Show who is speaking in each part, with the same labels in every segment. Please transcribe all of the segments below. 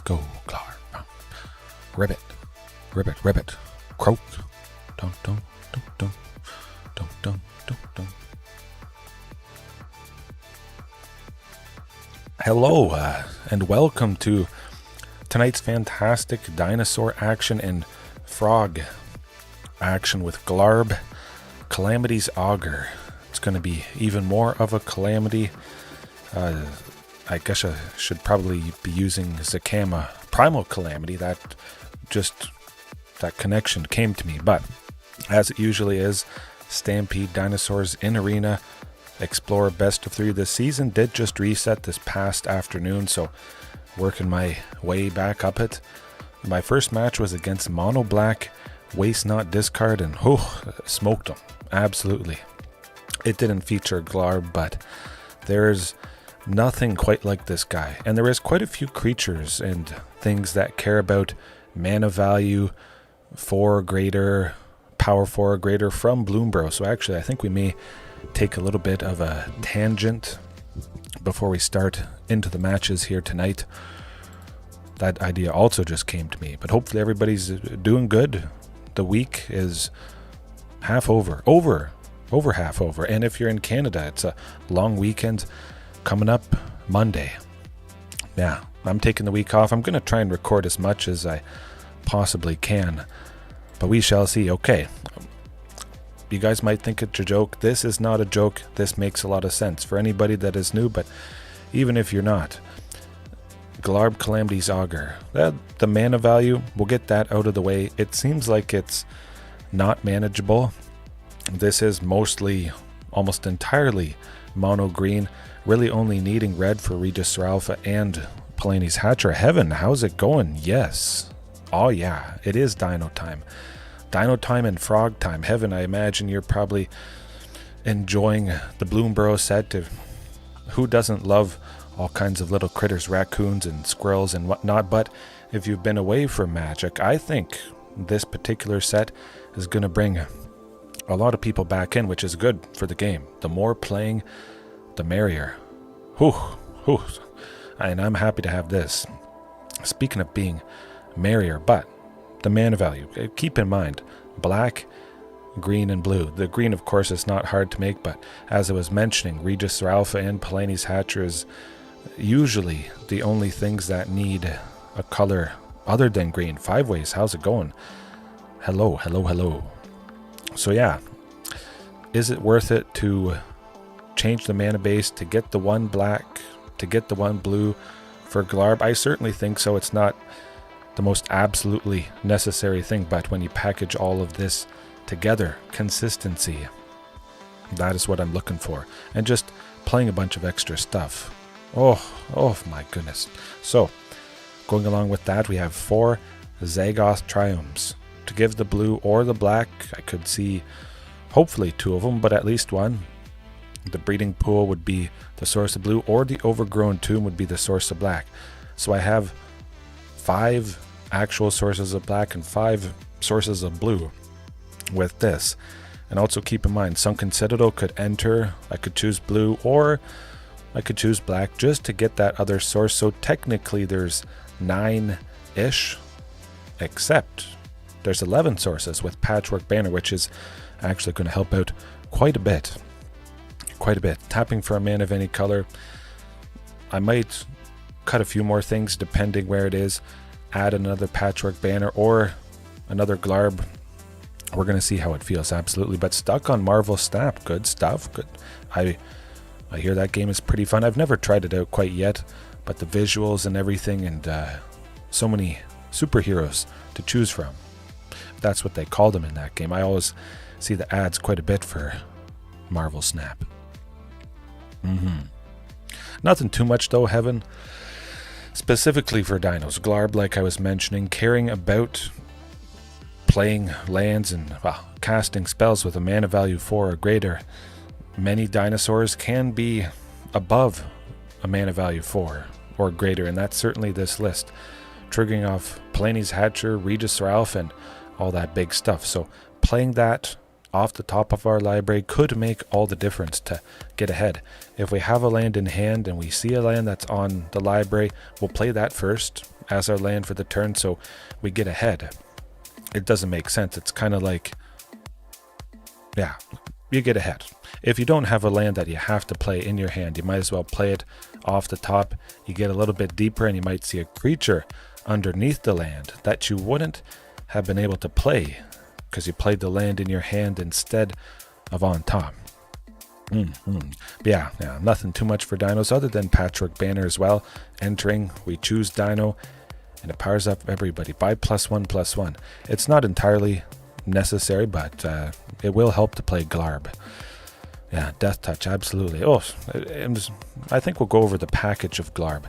Speaker 1: go, Glarb. Ribbit. Ribbit, ribbit. Croak. Dun, dun, dun, dun. Dun, dun, dun, dun. Hello, and welcome to tonight's fantastic dinosaur action and frog action with Glarb, Calamity's Augur. It's going to be even more of a Calamity. I guess I should probably be using Zakama Primal Calamity. That connection came to me, but as it usually is, Stampede Dinosaurs in Arena Explorer Best of 3 this season did just reset this past afternoon, so working my way back up it. My first match was against Mono Black, Waste Not Discard, and smoked them. Absolutely. It didn't feature Glarb, but there's nothing quite like this guy. And there is quite a few creatures and things that care about mana value 4 or greater, power 4 or greater from Bloomburrow. So actually, I think we may take a little bit of a tangent before we start into the matches here tonight. That idea also just came to me, but hopefully everybody's doing good. The week is half over half over, and if you're in Canada, it's a long weekend coming up Monday. Yeah, I'm taking the week off. I'm going to try and record as much as I possibly can, but we shall see. Okay, you guys might think it's a joke. This is not a joke. This makes a lot of sense for anybody that is new, but even if you're not, Glarb, Calamity's Augur. The mana value, we'll get that out of the way. It seems like it's not manageable. This is mostly, almost entirely mono green, really only needing red for Regisaur Alpha and Palani's Hatcher. Heaven, how's it going? Yes. Oh yeah, it is Dino time. Dino time and frog time. Heaven, I imagine you're probably enjoying the Bloomburrow set. Who doesn't love all kinds of little critters, raccoons and squirrels and whatnot? But if you've been away from Magic, I think this particular set is going to bring a lot of people back in, which is good for the game. The more playing, the merrier. And I'm happy to have this. Speaking of being merrier, but the mana value, keep in mind, black, green, and blue. The green, of course, is not hard to make, but as I was mentioning, Regisaur Alpha and Palani's Hatcher is usually the only things that need a color other than green. 5 ways, how's it going? Hello. So yeah, is it worth it to change the mana base to get the one black, to get the one blue for Glarb? I certainly think so. It's not the most absolutely necessary thing, but when you package all of this together, consistency, that is what I'm looking for. And just playing a bunch of extra stuff. Oh my goodness. So, going along with that, we have 4 Zagoth Triomes. To give the blue or the black, I could see hopefully 2 of them, but at least one. The Breeding Pool would be the source of blue, or the Overgrown Tomb would be the source of black. So I have 5 actual sources of black and 5 sources of blue with this. And also keep in mind, Sunken Citadel could enter. I could choose blue or I could choose black just to get that other source. So technically there's 9-ish, except there's 11 sources with Patchwork Banner, which is actually going to help out quite a bit. Tapping for a mana of any color. I might cut a few more things depending where it is. Add another Patchwork Banner or another Glarb. We're going to see how it feels, absolutely. But stuck on Marvel Snap, good stuff. Good. I hear that game is pretty fun. I've never tried it out quite yet, but the visuals and everything, and so many superheroes to choose from. That's what they call them in that game. I always see the ads quite a bit for Marvel Snap. Nothing too much though, Heaven. Specifically for dinos, Glarb, like I was mentioning, caring about playing lands and casting spells with a mana value 4 or greater. Many dinosaurs can be above a mana value 4 or greater, and that's certainly this list. Triggering off Palani's Hatcher, Regisaur Alpha, and all that big stuff. So playing that off the top of our library could make all the difference to get ahead. If we have a land in hand and we see a land that's on the library, we'll play that first as our land for the turn, so we get ahead. It doesn't make sense. It's kind of like, yeah, you get ahead. If you don't have a land that you have to play in your hand, you might as well play it off the top. You get a little bit deeper and you might see a creature underneath the land that you wouldn't have been able to play because you played the land in your hand instead of on top. Yeah, nothing too much for dinos other than Patchwork Banner as well. Entering, we choose dino, and it powers up everybody by +1/+1. It's not entirely necessary, but it will help to play Glarb. Yeah, Death Touch, absolutely. Oh, I think we'll go over the package of Glarb.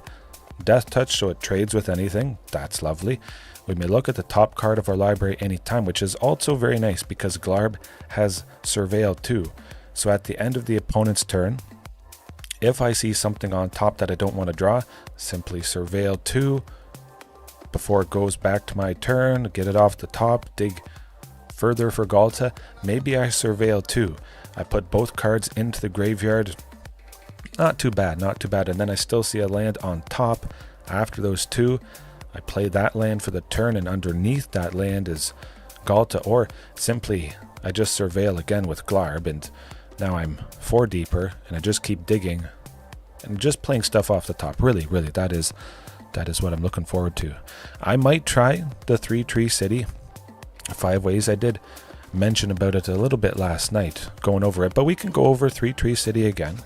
Speaker 1: Death Touch, so it trades with anything. That's lovely. We may look at the top card of our library anytime, which is also very nice because Glarb has Surveil too. So at the end of the opponent's turn, if I see something on top that I don't want to draw, simply Surveil 2 before it goes back to my turn, get it off the top, dig further for Ghalta. Maybe I Surveil 2. I put both cards into the graveyard. Not too bad, not too bad. And then I still see a land on top after those two. I play that land for the turn, and underneath that land is Ghalta, or simply I just Surveil again with Glarb, and now I'm 4 deeper, and I just keep digging and just playing stuff off the top. Really, that is what I'm looking forward to. I might try the 3-tree city 5 ways. I did mention about it a little bit last night, going over it, but we can go over 3-tree city again.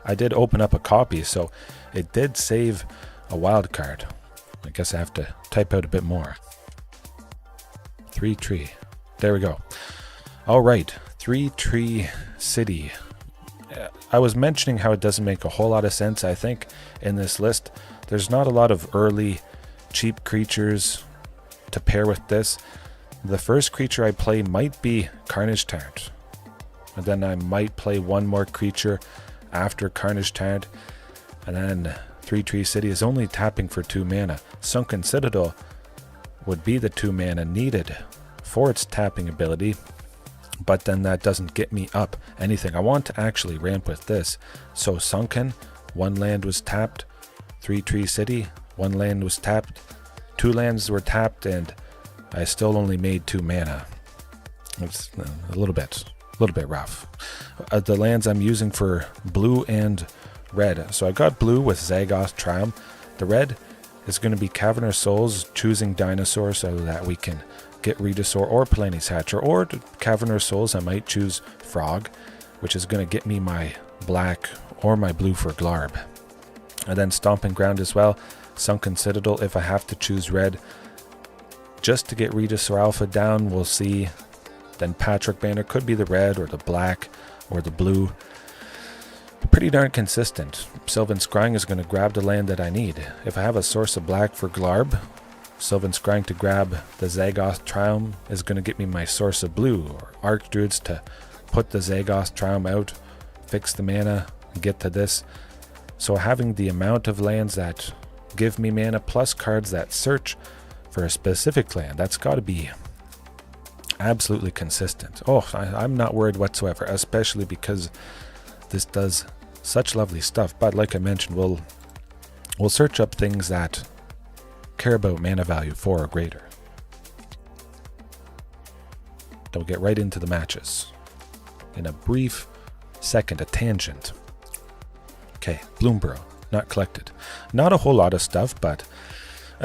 Speaker 1: I did open up a copy, so it did save a wild card. I guess I have to type out a bit more. 3-tree. There we go. All right, 3-tree city. I was mentioning how it doesn't make a whole lot of sense, I think, in this list. There's not a lot of early cheap creatures to pair with this. The first creature I play might be Carnage Tyrant, and then I might play one more creature after Carnage Tyrant, and then 3-tree city is only tapping for 2 mana. Sunken Citadel would be the 2 mana needed for its tapping ability, but then that doesn't get me up anything. I want to actually ramp with this. So Sunken, 1 land was tapped. 3-tree city, 1 land was tapped. 2 lands were tapped, and I still only made 2 mana. It's a little bit rough. The lands I'm using for blue and red. So I got blue with Zagoth Triome. The red is going to be Cavern of Souls, choosing Dinosaurs so that we can get Regisaur or Palani's Hatcher, or Cavern of Souls I might choose Frog, which is going to get me my black or my blue for Glarb. And then Stomping Ground as well. Sunken Citadel if I have to choose red just to get Regisaur Alpha down. We'll see. Then Patchwork Banner could be the red or the black or the blue. Pretty darn consistent. Sylvan Scrying is going to grab the land that I need. If I have a source of black for Glarb, Sylvan Scrying to grab the Zagoth Triome is going to get me my source of blue, or Archdruids to put the Zagoth Triome out, fix the mana, and get to this. So having the amount of lands that give me mana plus cards that search for a specific land, that's got to be absolutely consistent. Oh, I'm not worried whatsoever, especially because this does such lovely stuff. But like I mentioned, we'll search up things that care about mana value 4 or greater. Then we'll get right into the matches. In a brief second, a tangent. Okay, Bloomburrow, not collected. Not a whole lot of stuff, but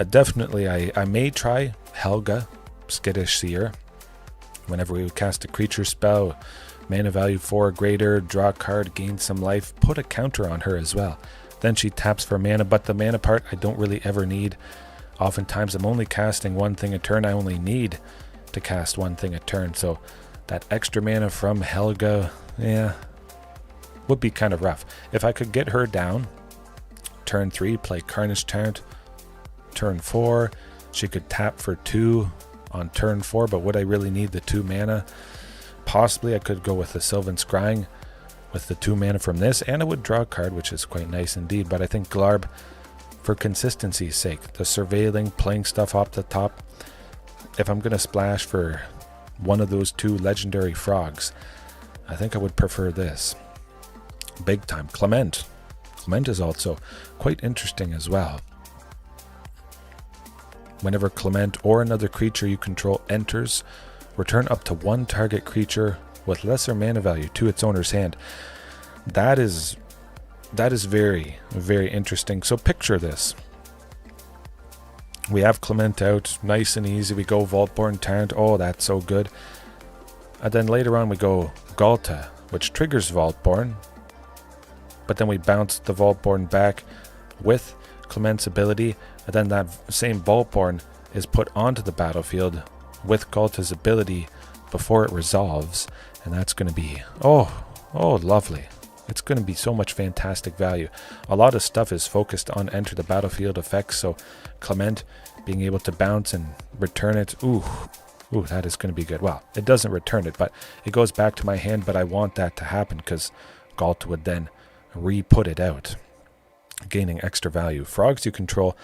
Speaker 1: definitely I may try Helga, Skittish Seer. Whenever we cast a creature spell, mana value 4 or greater, draw a card, gain some life, put a counter on her as well. Then she taps for mana, but the mana part I don't really ever need. Oftentimes I'm only casting 1 thing a turn. I only need to cast 1 thing a turn, so that extra mana from Helga, yeah, would be kind of rough. If I could get her down, turn 3, play Carnage Tyrant, turn 4, she could tap for 2 on turn 4, but would I really need the 2 mana? Possibly I could go with the Sylvan Scrying with the 2 mana from this, and I would draw a card, which is quite nice indeed. But I think Glarb, for consistency's sake, the surveilling, playing stuff off the top, if I'm going to splash for one of those 2 legendary frogs, I think I would prefer this. Big time. Clement is also quite interesting as well. Whenever Clement or another creature you control enters, return up to one target creature with lesser mana value to its owner's hand. That is very, very interesting. So picture this. We have Clement out, nice and easy. We go Vaultborn Tyrant. Oh, that's so good. And then later on we go Ghalta, which triggers Vaultborn. But then we bounce the Vaultborn back with Clement's ability. And then that same Vaultborn is put onto the battlefield with Ghalta's ability before it resolves. And that's going to be, oh, lovely. It's going to be so much fantastic value. A lot of stuff is focused on enter the battlefield effects, so Clement being able to bounce and return it, ooh, that is going to be good. Well, it doesn't return it, but it goes back to my hand, but I want that to happen because Ghalta would then re-put it out, gaining extra value. Frogs you control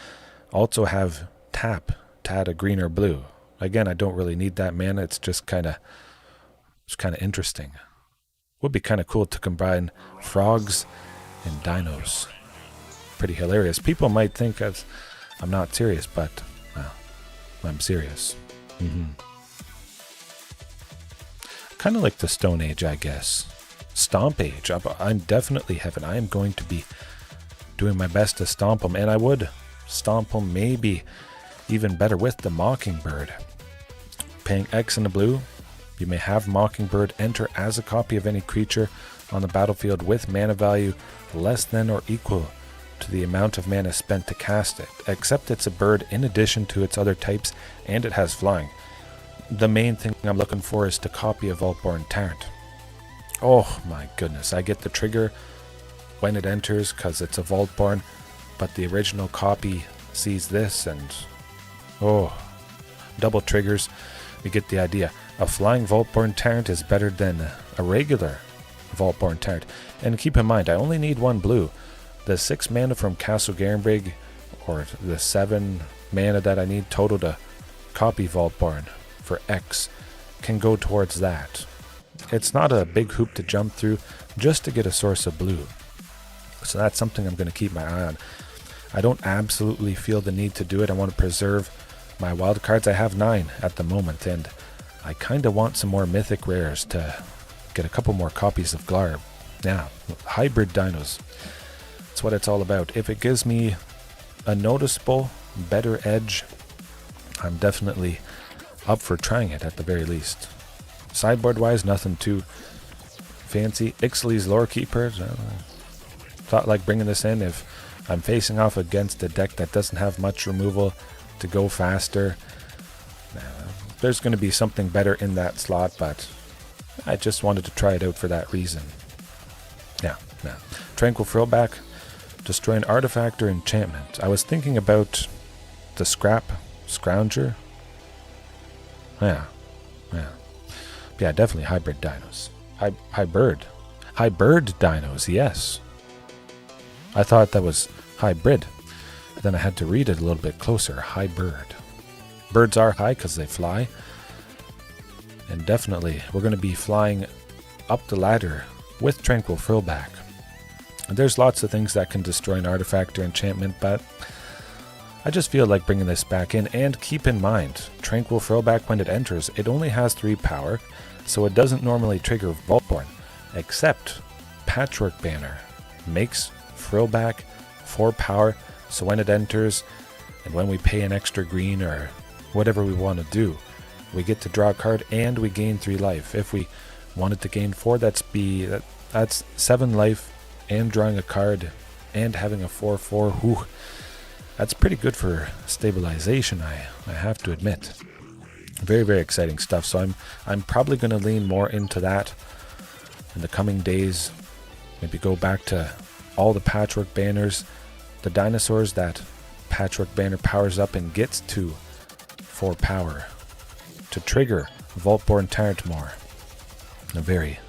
Speaker 1: also have tap to add a green or blue. Again, I don't really need that mana, it's just kind of interesting. Would be kind of cool to combine frogs and dinos. Pretty hilarious. People might think I'm not serious, but well, I'm serious. Kind of like the Stone Age, I guess. Stomp Age. I'm definitely heaven. I am going to be doing my best to stomp them, and I would stomp them maybe even better with the Mockingbird. Paying X in the blue. You may have Mockingbird enter as a copy of any creature on the battlefield with mana value less than or equal to the amount of mana spent to cast it, except it's a bird in addition to its other types and it has flying. The main thing I'm looking for is to copy a Vaultborn Tyrant. Oh my goodness, I get the trigger when it enters because it's a Vaultborn, but the original copy sees this and double triggers. You get the idea. A flying Vaultborn Tyrant is better than a regular Vaultborn Tyrant. And keep in mind, I only need one blue. The 6 mana from Castle Garenbrig, or the 7 mana that I need total to copy Vaultborn for X, can go towards that. It's not a big hoop to jump through just to get a source of blue. So that's something I'm going to keep my eye on. I don't absolutely feel the need to do it. I want to preserve my wild cards. I have 9 at the moment, and I kind of want some more mythic rares to get a couple more copies of Glarb. Now, hybrid dinos. That's what it's all about. If it gives me a noticeable, better edge, I'm definitely up for trying it at the very least. Sideboard-wise, nothing too fancy. Ixaly's Lorekeeper. Thought like bringing this in if I'm facing off against a deck that doesn't have much removal to go faster. There's going to be something better in that slot, but I just wanted to try it out for that reason. Now, Tranquil Frillback, destroy an artifact or enchantment. I was thinking about the Scrap Scrounger. Yeah, definitely hybrid dinos. Hybrid dinos, yes. I thought that was hybrid. Then I had to read it a little bit closer. Hybrid. Birds are high because they fly. And definitely, we're going to be flying up the ladder with Tranquil Frillback. And there's lots of things that can destroy an artifact or enchantment, but I just feel like bringing this back in. And keep in mind, Tranquil Frillback, when it enters, it only has 3 power, so it doesn't normally trigger Vaultborn, except Patchwork Banner makes Frillback 4 power, so when it enters, and when we pay an extra green or whatever we want to do, we get to draw a card and we gain 3 life. If we wanted to gain 4, that's 7 life and drawing a card and having a 4/4. Whew, that's pretty good for stabilization, I have to admit. Very, very exciting stuff. So I'm probably going to lean more into that in the coming days. Maybe go back to all the Patchwork Banners, the Dinosaurs that Patchwork Banner powers up and gets to 4 power to trigger Vaultborn Tyrant more. Very,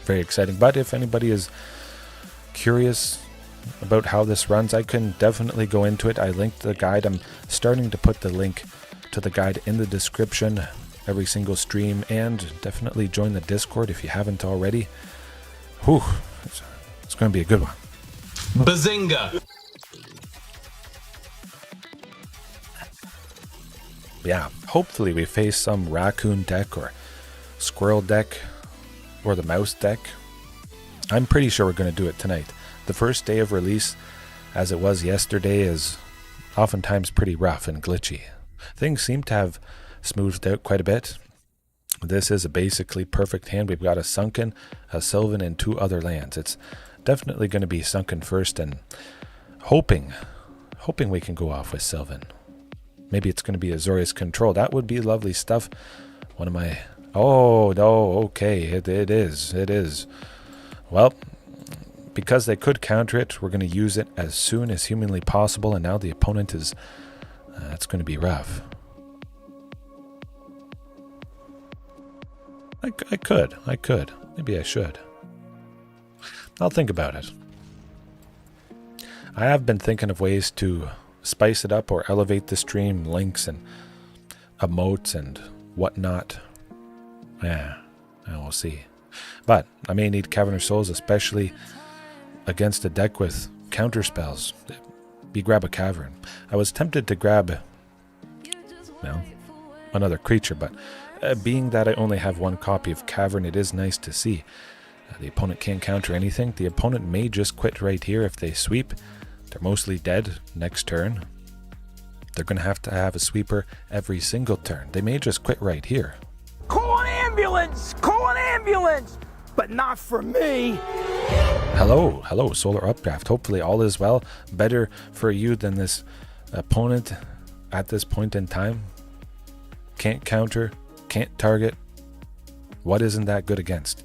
Speaker 1: very exciting. But if anybody is curious about how this runs, I can definitely go into it. I linked the guide. I'm starting to put the link to the guide in the description every single stream, and definitely join the Discord if you haven't already. Whew, it's going to be a good one.
Speaker 2: Bazinga!
Speaker 1: Yeah, hopefully we face some raccoon deck or squirrel deck or the mouse deck. I'm pretty sure we're going to do it tonight. The first day of release, as it was yesterday, is oftentimes pretty rough and glitchy. Things seem to have smoothed out quite a bit. This is a basically perfect hand. We've got a Sunken, a Sylvan, and 2 other lands. It's definitely going to be Sunken first, and hoping we can go off with Sylvan. Maybe it's going to be Azorius Control. That would be lovely stuff. One of my... Oh, no, okay, it is. Well, because they could counter it, we're going to use it as soon as humanly possible, and now the opponent is... it's going to be rough. I could. Maybe I should. I'll think about it. I have been thinking of ways to spice it up or elevate the stream, links and emotes and whatnot. Yeah, we'll see. But I may need Cavern of Souls, especially against a deck with counter spells. You grab a Cavern. I was tempted to grab, another creature, but being that I only have 1 copy of Cavern, it is nice to see. The opponent can't counter anything. The opponent may just quit right here if they sweep. They're mostly dead next turn. They're going to have a sweeper every single turn. They may just quit right here.
Speaker 2: Call an ambulance! Call an ambulance! But not for me!
Speaker 1: Hello, Solar Updraft. Hopefully all is well. Better for you than this opponent at this point in time. Can't counter, can't target. What isn't that good against?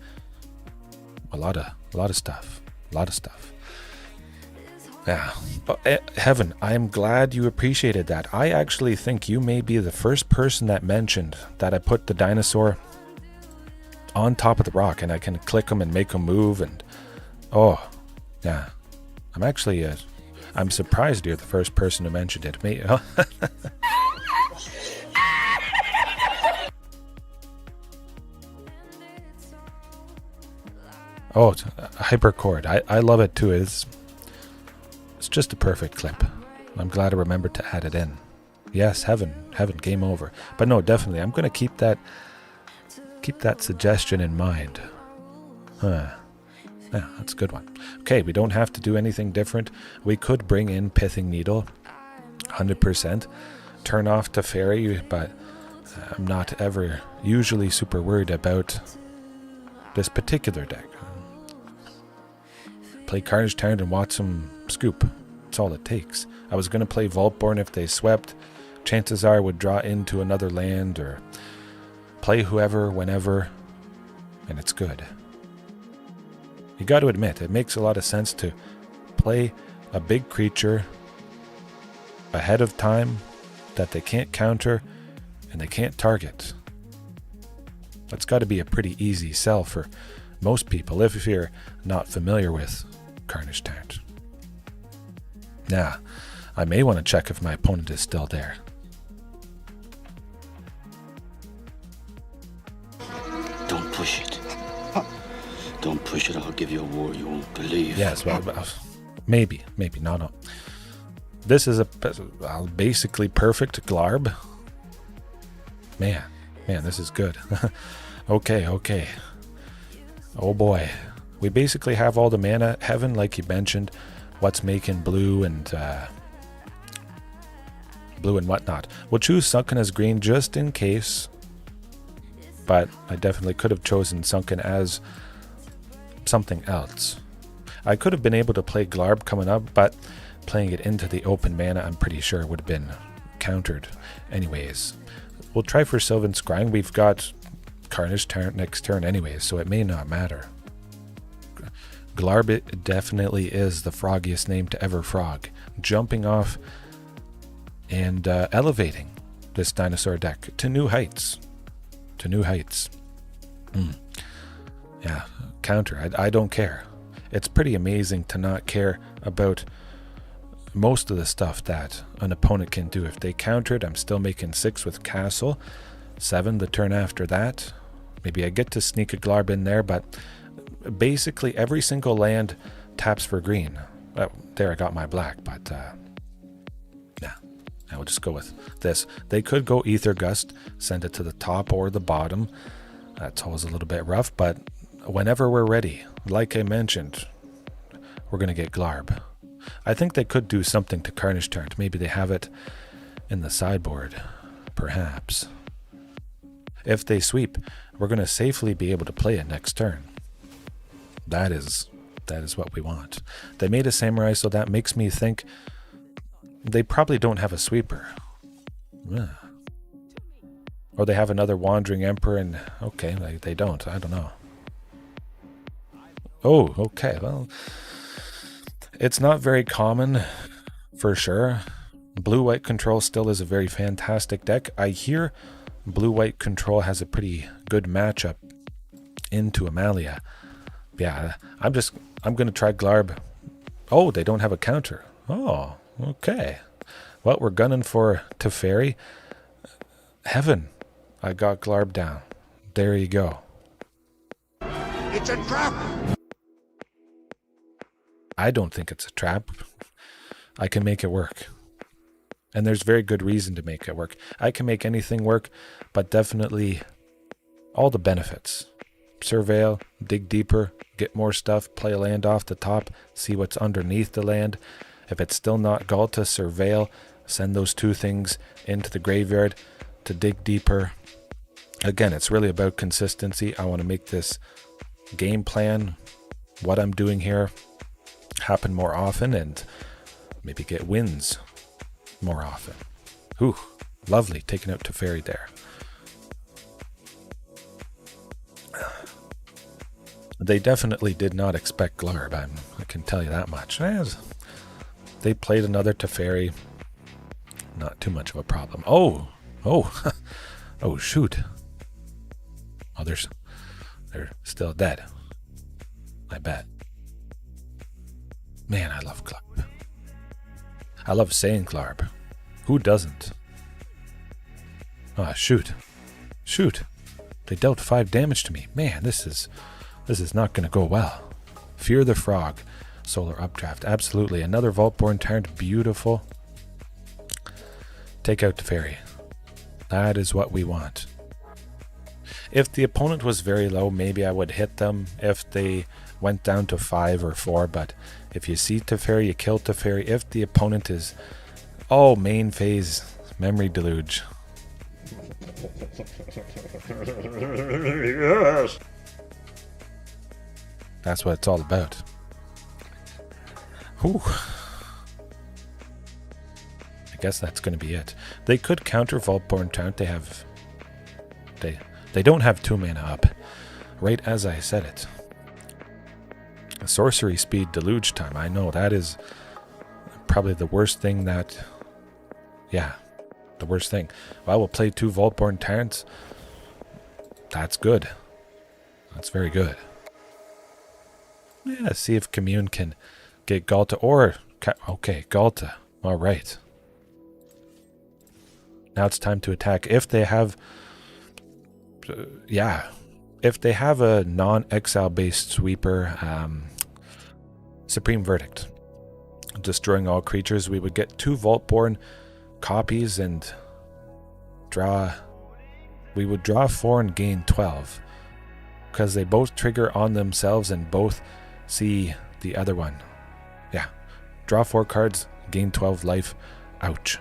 Speaker 1: A lot of stuff. Yeah. Heaven, I am glad you appreciated that. I actually think you may be the first person that mentioned that I put the dinosaur on top of the rock and I can click them and make them move, and yeah. I'm actually I'm surprised you're the first person who mentioned it. Oh, Hypercord. I love it too. It's just a perfect clip. I'm glad I remembered to add it in. Yes, heaven, game over. But no, definitely, I'm going to keep that suggestion in mind. Yeah, that's a good one. Okay, we don't have to do anything different. We could bring in Pithing Needle, 100%. Turn off Teferi, but I'm not ever usually super worried about this particular deck. Play Carnage Tyrant and watch them scoop. That's all it takes. I was going to play Vaultborn if they swept. Chances are I would draw into another land or play whoever, whenever, and it's good. You got to admit, it makes a lot of sense to play a big creature ahead of time that they can't counter and they can't target. That's got to be a pretty easy sell for most people if you're not familiar with Carnage Tyrant. Now, I may want to check if my opponent is still there.
Speaker 3: Don't push it. Don't push it. I'll give you a war you won't believe.
Speaker 1: Yes, well, maybe. No. This is a basically perfect Glarb. Man, this is good. Okay. Oh boy. We basically have all the mana. Heaven, like you mentioned, what's making blue and whatnot. We'll choose Sunken as green just in case, but I definitely could have chosen Sunken as something else. I could have been able to play Glarb coming up, but playing it into the open mana, I'm pretty sure would have been countered anyways. We'll try for Sylvan Scrying. We've got Carnage Tyrant next turn anyways, so it may not matter. Glarb, it definitely is the froggiest name to ever frog. Jumping off and elevating this dinosaur deck to new heights. Yeah, counter. I don't care. It's pretty amazing to not care about most of the stuff that an opponent can do. If they counter it, I'm still making 6 with Castle, 7 the turn after that. Maybe I get to sneak a Glarb in there, but basically every single land taps for green. There I got my black, but I'll just go with this. They could go Ether Gust, send it to the top or the bottom. That's always a little bit rough, but whenever we're ready, like I mentioned, we're going to get Glarb. I think they could do something to Carnage Tyrant. Maybe they have it in the sideboard, perhaps. If they sweep, we're going to safely be able to play it next turn. That is what we want. They made a Samurai, so that makes me think they probably don't have a sweeper. Yeah. Or they have another Wandering Emperor, and okay, they don't. I don't know. Oh, okay. Well, it's not very common, for sure. Blue-White Control still is a very fantastic deck. I hear Blue-White Control has a pretty good matchup into Amalia. Yeah, I'm going to try Glarb. Oh, they don't have a counter. Oh, okay. Well, we're gunning for Teferi. Heaven. I got Glarb down. There you go.
Speaker 4: It's a trap!
Speaker 1: I don't think it's a trap. I can make it work. And there's very good reason to make it work. I can make anything work, but definitely all the benefits. Surveil, dig deeper, get more stuff, play a land off the top, see what's underneath the land. If it's still not Ghalta, Surveil, send those two things into the graveyard to dig deeper. Again, it's really about consistency. I want to make this game plan, what I'm doing here, happen more often and maybe get wins more often. Ooh, lovely, taking out Teferi there. They definitely did not expect Glarb, I can tell you that much. They played another Teferi, not too much of a problem. Oh, shoot. Oh, they're still dead, I bet. Man, I love Glarb. I love saying Glarb. Who doesn't? Ah, shoot. They dealt 5 damage to me. Man, this is not going to go well. Fear the Frog. Solar Updraft. Absolutely. Another Vaultborn Tyrant. Beautiful. Take out Teferi. That is what we want. If the opponent was very low, maybe I would hit them if they went down to 5 or 4, but if you see Teferi, you kill Teferi. If the opponent is... Oh, main phase. Memory Deluge.
Speaker 4: Yes!
Speaker 1: That's what it's all about. Whew. I guess that's going to be it. They could counter Vaultborn Tyrant. They don't have 2 mana up. Right as I said it. Sorcery speed deluge time. I know that is probably the worst thing that... Yeah, the worst thing. Well, we'll play 2 Vaultborn Tyrants. That's good. That's very good. Yeah, see if Commune can get Ghalta or... Okay, Ghalta. All right. Now it's time to attack. If they have... If they have a non-exile based sweeper, Supreme Verdict. Destroying all creatures, we would get 2 Vaultborn copies and draw... We would draw 4 and gain 12. Because they both trigger on themselves and both see the other one. Yeah. Draw 4 cards, gain 12 life. Ouch.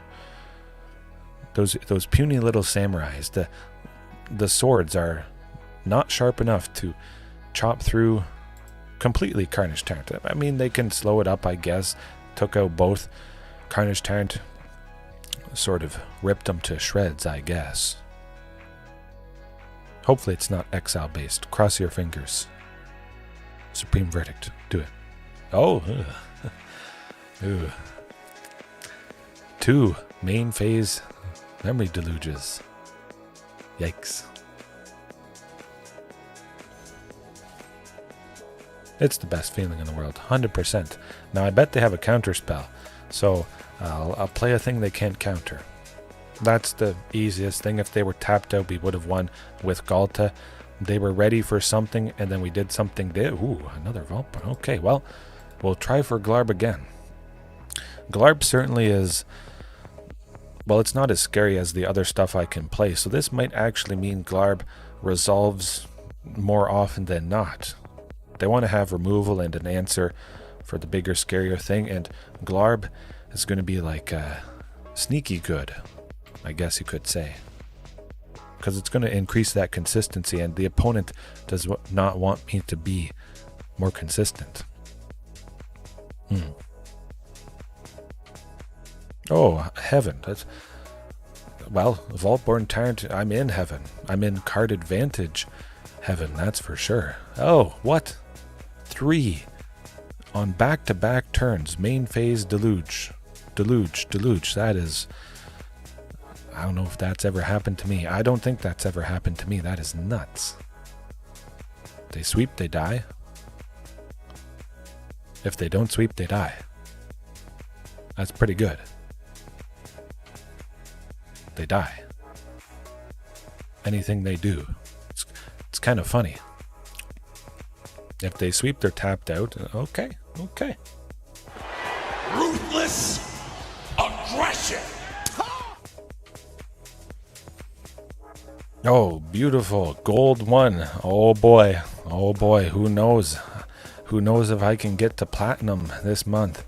Speaker 1: Those puny little samurais, the swords are not sharp enough to chop through completely Carnage Tyrant. I mean, they can slow it up, I guess. Took out both. Carnage Tyrant sort of ripped them to shreds, I guess. Hopefully it's not exile based. Cross your fingers. Supreme Verdict. Do it. Oh. Ooh. 2 main phase memory deluges. Yikes. It's the best feeling in the world. 100%. Now I bet they have a counter spell. So I'll play a thing they can't counter. That's the easiest thing. If they were tapped out, we would have won with Ghalta. They were ready for something, and then we did something there. Ooh, another Vaultborn. Okay, well, we'll try for Glarb again. Glarb certainly is... well, it's not as scary as the other stuff I can play, so this might actually mean Glarb resolves more often than not. They want to have removal and an answer for the bigger, scarier thing, and Glarb is going to be like sneaky good, I guess you could say. Because it's going to increase that consistency, and the opponent does not want me to be more consistent. Oh, heaven. Well, Vaultborn Tyrant, I'm in heaven. I'm in card advantage heaven, that's for sure. Oh, what? 3 on back-to-back turns. Main phase deluge. Deluge. That is... I don't know if that's ever happened to me. I don't think that's ever happened to me. That is nuts. They sweep, they die. If they don't sweep, they die. That's pretty good. They die. Anything they do. It's kind of funny. If they sweep, they're tapped out. Okay.
Speaker 4: Ruthless aggression.
Speaker 1: Oh, beautiful. Gold 1. Oh boy. Who knows? Who knows if I can get to platinum this month?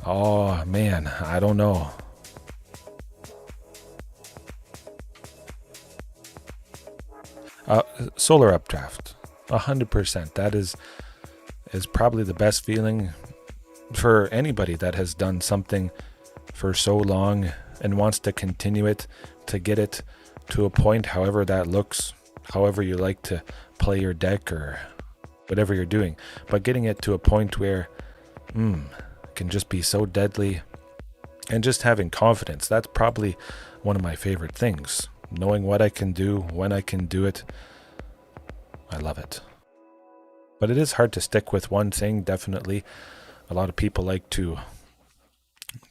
Speaker 1: Oh man, I don't know. Solar updraft. 100%. That is probably the best feeling for anybody that has done something for so long and wants to continue it, to get it to a point, however that looks, however you like to play your deck or whatever you're doing, but getting it to a point where can just be so deadly, and just having confidence. That's probably one of my favorite things. Knowing what I can do, when I can do it. I love it. But it is hard to stick with one thing, definitely. A lot of people like to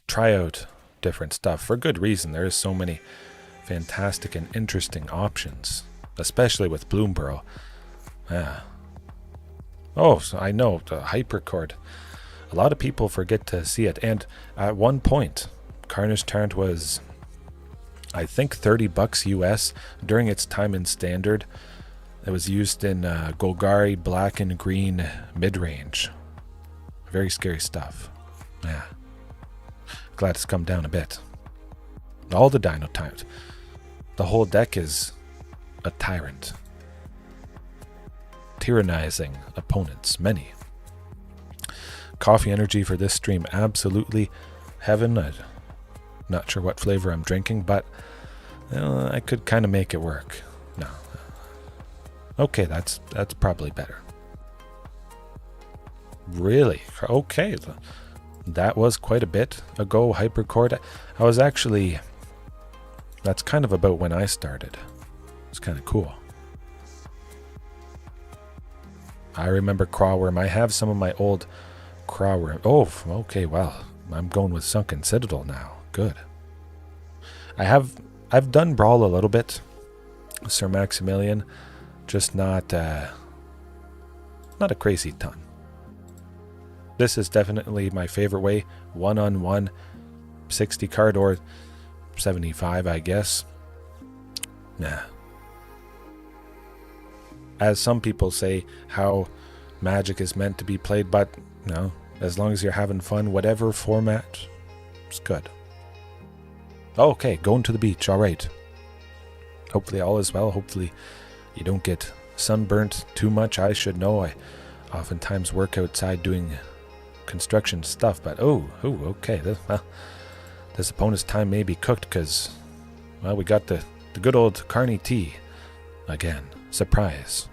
Speaker 1: try out different stuff for good reason. There is so many fantastic and interesting options, especially with Bloomburrow. Yeah. Oh, so I know, the Hypercord. A lot of people forget to see it. And at one point, Carnage Tyrant was, I think, $30 US during its time in Standard. It was used in Golgari black and green midrange. Very scary stuff. Yeah. Glad it's come down a bit. All the Dino Tyrant. The whole deck is a tyrant. Tyrannizing opponents, many. Coffee energy for this stream, absolutely heaven. I'm not sure what flavor I'm drinking, but I could kind of make it work. No. Okay, that's probably better. Really? Okay. That was quite a bit ago, Hypercord. I was actually... That's kind of about when I started. It's kind of cool. I remember Crawworm. I have some of my old Crawworm. Oh, okay, well, I'm going with Sunken Citadel now. Good. I've done Brawl a little bit, Sir Maximilian, just not a crazy ton. This is definitely my favorite way. 1-on-1, 60 card or 75, I guess. Nah. As some people say, how Magic is meant to be played, but no, as long as you're having fun, whatever format, it's good. Okay, going to the beach, alright. Hopefully all is well. Hopefully you don't get sunburnt too much. I should know. I oftentimes work outside doing construction stuff, but okay. This opponent's time may be cooked because, well, we got the good old Carney T again. Surprise.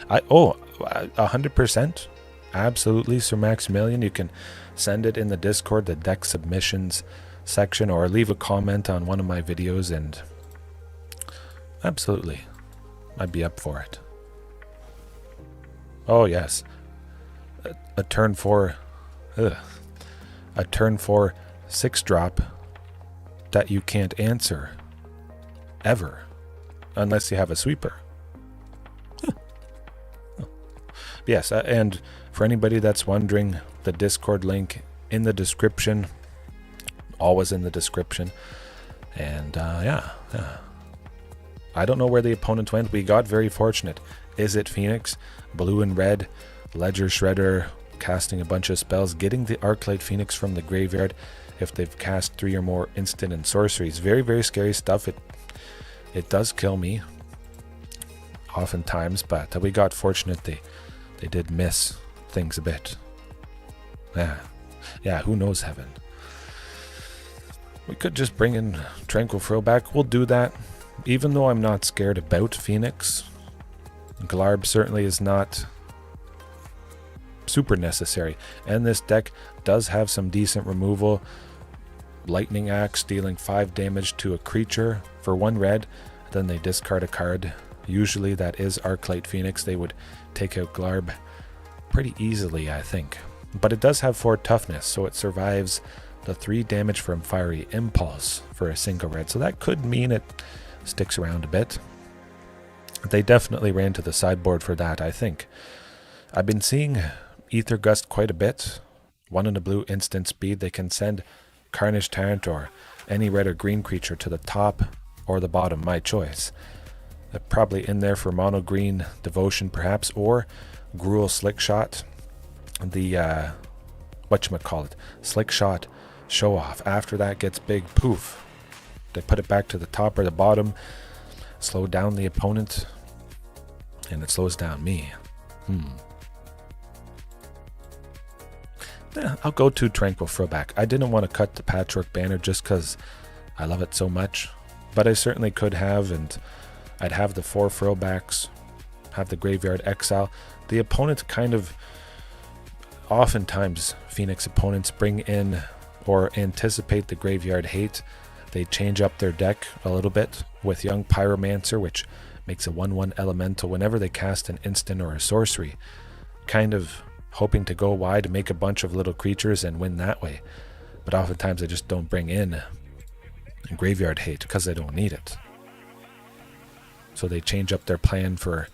Speaker 1: 100%. Absolutely, Sir Maximilian. You can send it in the Discord, the deck submissions section, or leave a comment on one of my videos, and absolutely, I'd be up for it. Oh yes, a turn 4, a turn 4 6-drop that you can't answer ever, unless you have a sweeper. Yes, and for anybody that's wondering, the Discord link in the description. always in the description. And yeah. I don't know where the opponent went. We got very fortunate. Izzet Phoenix, blue and red, Ledger Shredder, casting a bunch of spells, getting the Arclight Phoenix from the graveyard if they've cast 3 or more instant and sorceries. Very, very scary stuff. It does kill me oftentimes, but we got fortunate. They did miss things a bit. Yeah, who knows heaven. We could just bring in Tranquil Throwback. We'll do that. Even though I'm not scared about Phoenix, Glarb certainly is not super necessary. And this deck does have some decent removal. Lightning Axe dealing 5 damage to a creature for 1 red. Then they discard a card. Usually that is Arclight Phoenix. They would take out Glarb pretty easily, I think. But it does have 4 toughness, so it survives the 3 damage from Fiery Impulse for a single red. So that could mean it sticks around a bit. They definitely ran to the sideboard for that, I think. I've been seeing Ether Gust quite a bit. 1 in a blue instant speed. They can send Carnage Tyrant or any red or green creature to the top or the bottom, my choice. They're probably in there for mono green Devotion perhaps, or Gruul Slickshot. The whatchamacallit, Slickshot Show Off. After that gets big, poof. They put it back to the top or the bottom, slow down the opponent, and it slows down me. Yeah, I'll go to Tranquil Throwback. I didn't want to cut the Patchwork Banner just because I love it so much, but I certainly could have, and I'd have the 4 throwbacks, have the Graveyard Exile. The opponent kind of, oftentimes Phoenix opponents bring in or anticipate the Graveyard Hate. They change up their deck a little bit with Young Pyromancer, which makes a 1/1 elemental whenever they cast an instant or a sorcery, kind of hoping to go wide, make a bunch of little creatures and win that way. But oftentimes they just don't bring in Graveyard Hate because they don't need it. So they change up their plan for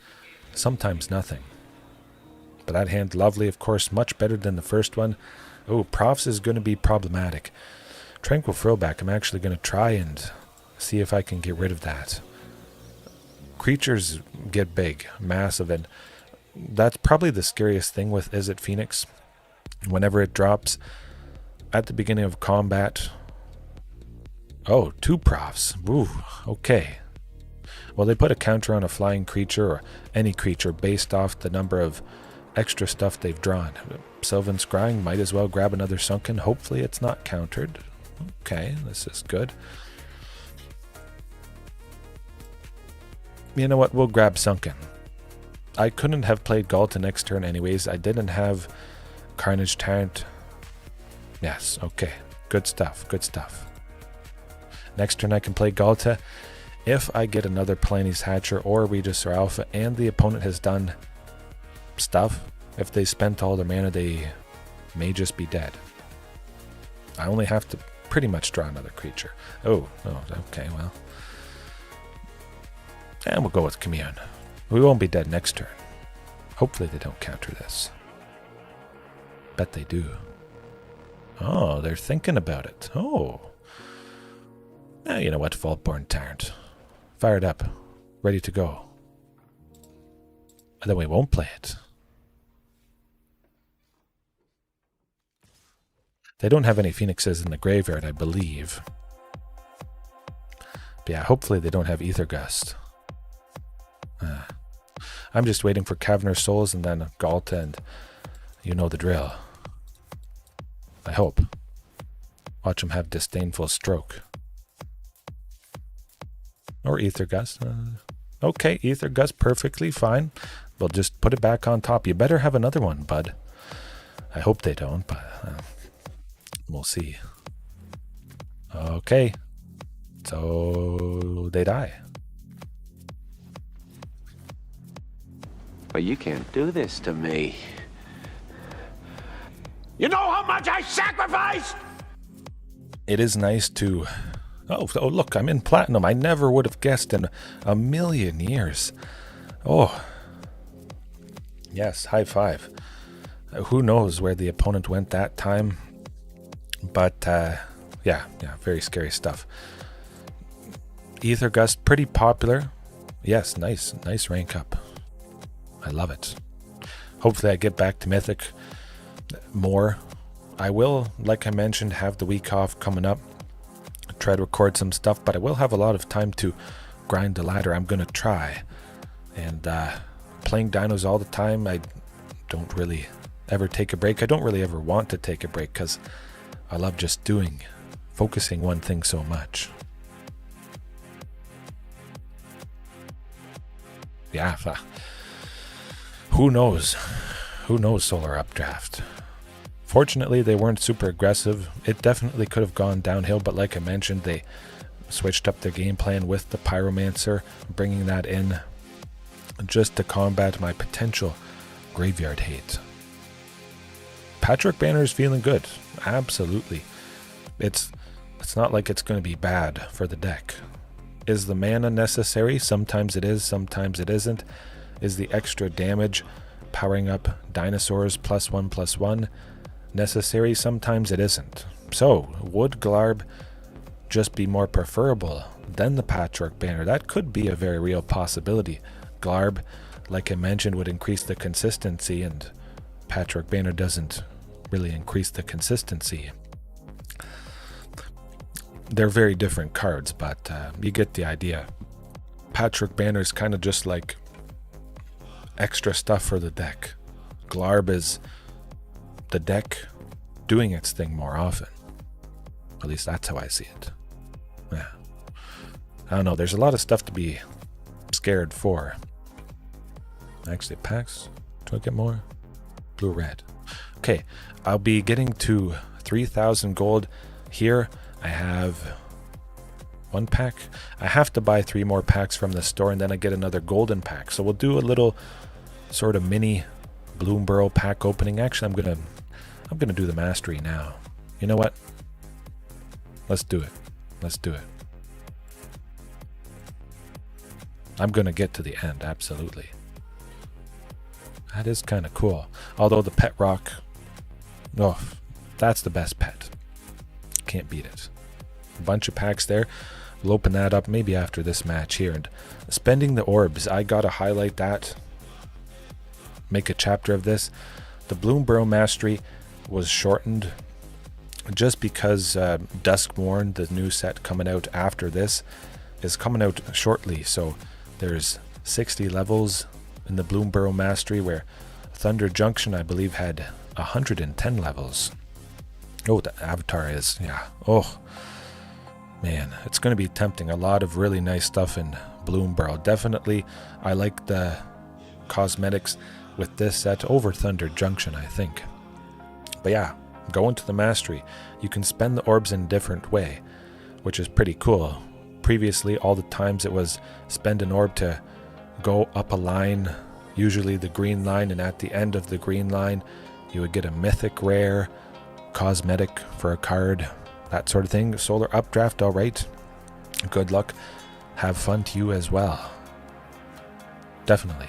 Speaker 1: sometimes nothing. But that hand, lovely, of course, much better than the first one. Oh, Profs is going to be problematic. Tranquil Throwback, I'm actually going to try and see if I can get rid of that. Creatures get big, massive, and that's probably the scariest thing with Izzet Phoenix. Whenever it drops at the beginning of combat. Oh, 2 Profs. Ooh, okay. Well, they put a counter on a flying creature or any creature based off the number of extra stuff they've drawn. Sylvan Scrying, might as well grab another Sunken. Hopefully it's not countered. Okay, this is good. You know what? We'll grab Sunken. I couldn't have played Ghalta next turn anyways. I didn't have Carnage Tyrant. Yes, okay. Good stuff, good stuff. Next turn I can play Ghalta. If I get another Palani's Hatcher or Regisaur Alpha and the opponent has done stuff, if they spent all their mana, they may just be dead. I only have to pretty much draw another creature. Oh, okay, well. And we'll go with Commune. We won't be dead next turn. Hopefully they don't counter this. Bet they do. Oh, they're thinking about it. Oh. You know what? Vaultborn Tyrant. Fired up. Ready to go. And then we won't play it. They don't have any Phoenixes in the graveyard, I believe. But yeah, hopefully they don't have Ether Gust. I'm just waiting for Cavern of Souls and then Ghalta, and you know the drill. I hope. Watch him have Disdainful Stroke. Or Ether Gust. Okay, Ether Gust, perfectly fine. We'll just put it back on top. You better have another one, bud. I hope they don't, but we'll see. Okay. So they die.
Speaker 5: But you can't do this to me.
Speaker 4: You know how much I sacrificed?
Speaker 1: It is nice to... Oh, look, I'm in Platinum. I never would have guessed in a million years. Oh. Yes, high five. Who knows where the opponent went that time. But, Yeah, very scary stuff. Ether Gust, pretty popular. Yes, nice rank up. I love it. Hopefully I get back to Mythic more. I will, like I mentioned, have the week off coming up. Try to record some stuff, but I will have a lot of time to grind the ladder. I'm going to try. And playing dinos all the time, I don't really ever take a break. I don't really ever want to take a break because I love just focusing one thing so much. Yeah, who knows? Who knows Solar Updraft? Fortunately, they weren't super aggressive. It definitely could have gone downhill, but like I mentioned, they switched up their game plan with the Pyromancer, bringing that in just to combat my potential graveyard hate. Patchwork Banner is feeling good. Absolutely. It's not like it's going to be bad for the deck. Is the mana necessary? Sometimes it is, sometimes it isn't. Is the extra damage powering up Dinosaurs +1/+1 necessary? Sometimes it isn't. So, would Glarb just be more preferable than the Patchwork Banner? That could be a very real possibility. Glarb, like I mentioned, would increase the consistency, and Patchwork Banner doesn't really increase the consistency. They're very different cards, but you get the idea. Patchwork Banner is kind of just like extra stuff for the deck. Glarb is the deck doing its thing more often. At least that's how I see it. Yeah. I don't know, there's a lot of stuff to be scared for. Actually, packs. Do I get more? Blue-red. Okay, I'll be getting to 3,000 gold here. I have one pack. I have to buy 3 more packs from the store, and then I get another golden pack. So we'll do a little sort of mini Bloomburrow pack opening. Actually, I'm gonna do the mastery now. You know what? Let's do it. Let's do it. I'm gonna get to the end, absolutely. That is kind of cool. Although the pet rock, oh, that's the best pet. Can't beat it. A bunch of packs there. We'll open that up maybe after this match here. And spending the orbs, I gotta highlight that. Make a chapter of this. The Bloomburrow mastery was shortened just because Duskmourn, the new set coming out after this, is coming out shortly. So there's 60 levels in the Bloomburrow mastery, where Thunder Junction, I believe, had 110 levels. Oh, the avatar is, yeah. Oh, man, it's going to be tempting. A lot of really nice stuff in Bloomburrow. Definitely, I like the cosmetics with this set over Thunder Junction, I think. But yeah, going to the mastery, you can spend the orbs in a different way, which is pretty cool. Previously, all the times it was spend an orb to go up a line, usually the green line, and at the end of the green line, you would get a mythic rare, cosmetic for a card, that sort of thing. Solar Updraft, alright. Good luck. Have fun to you as well. Definitely.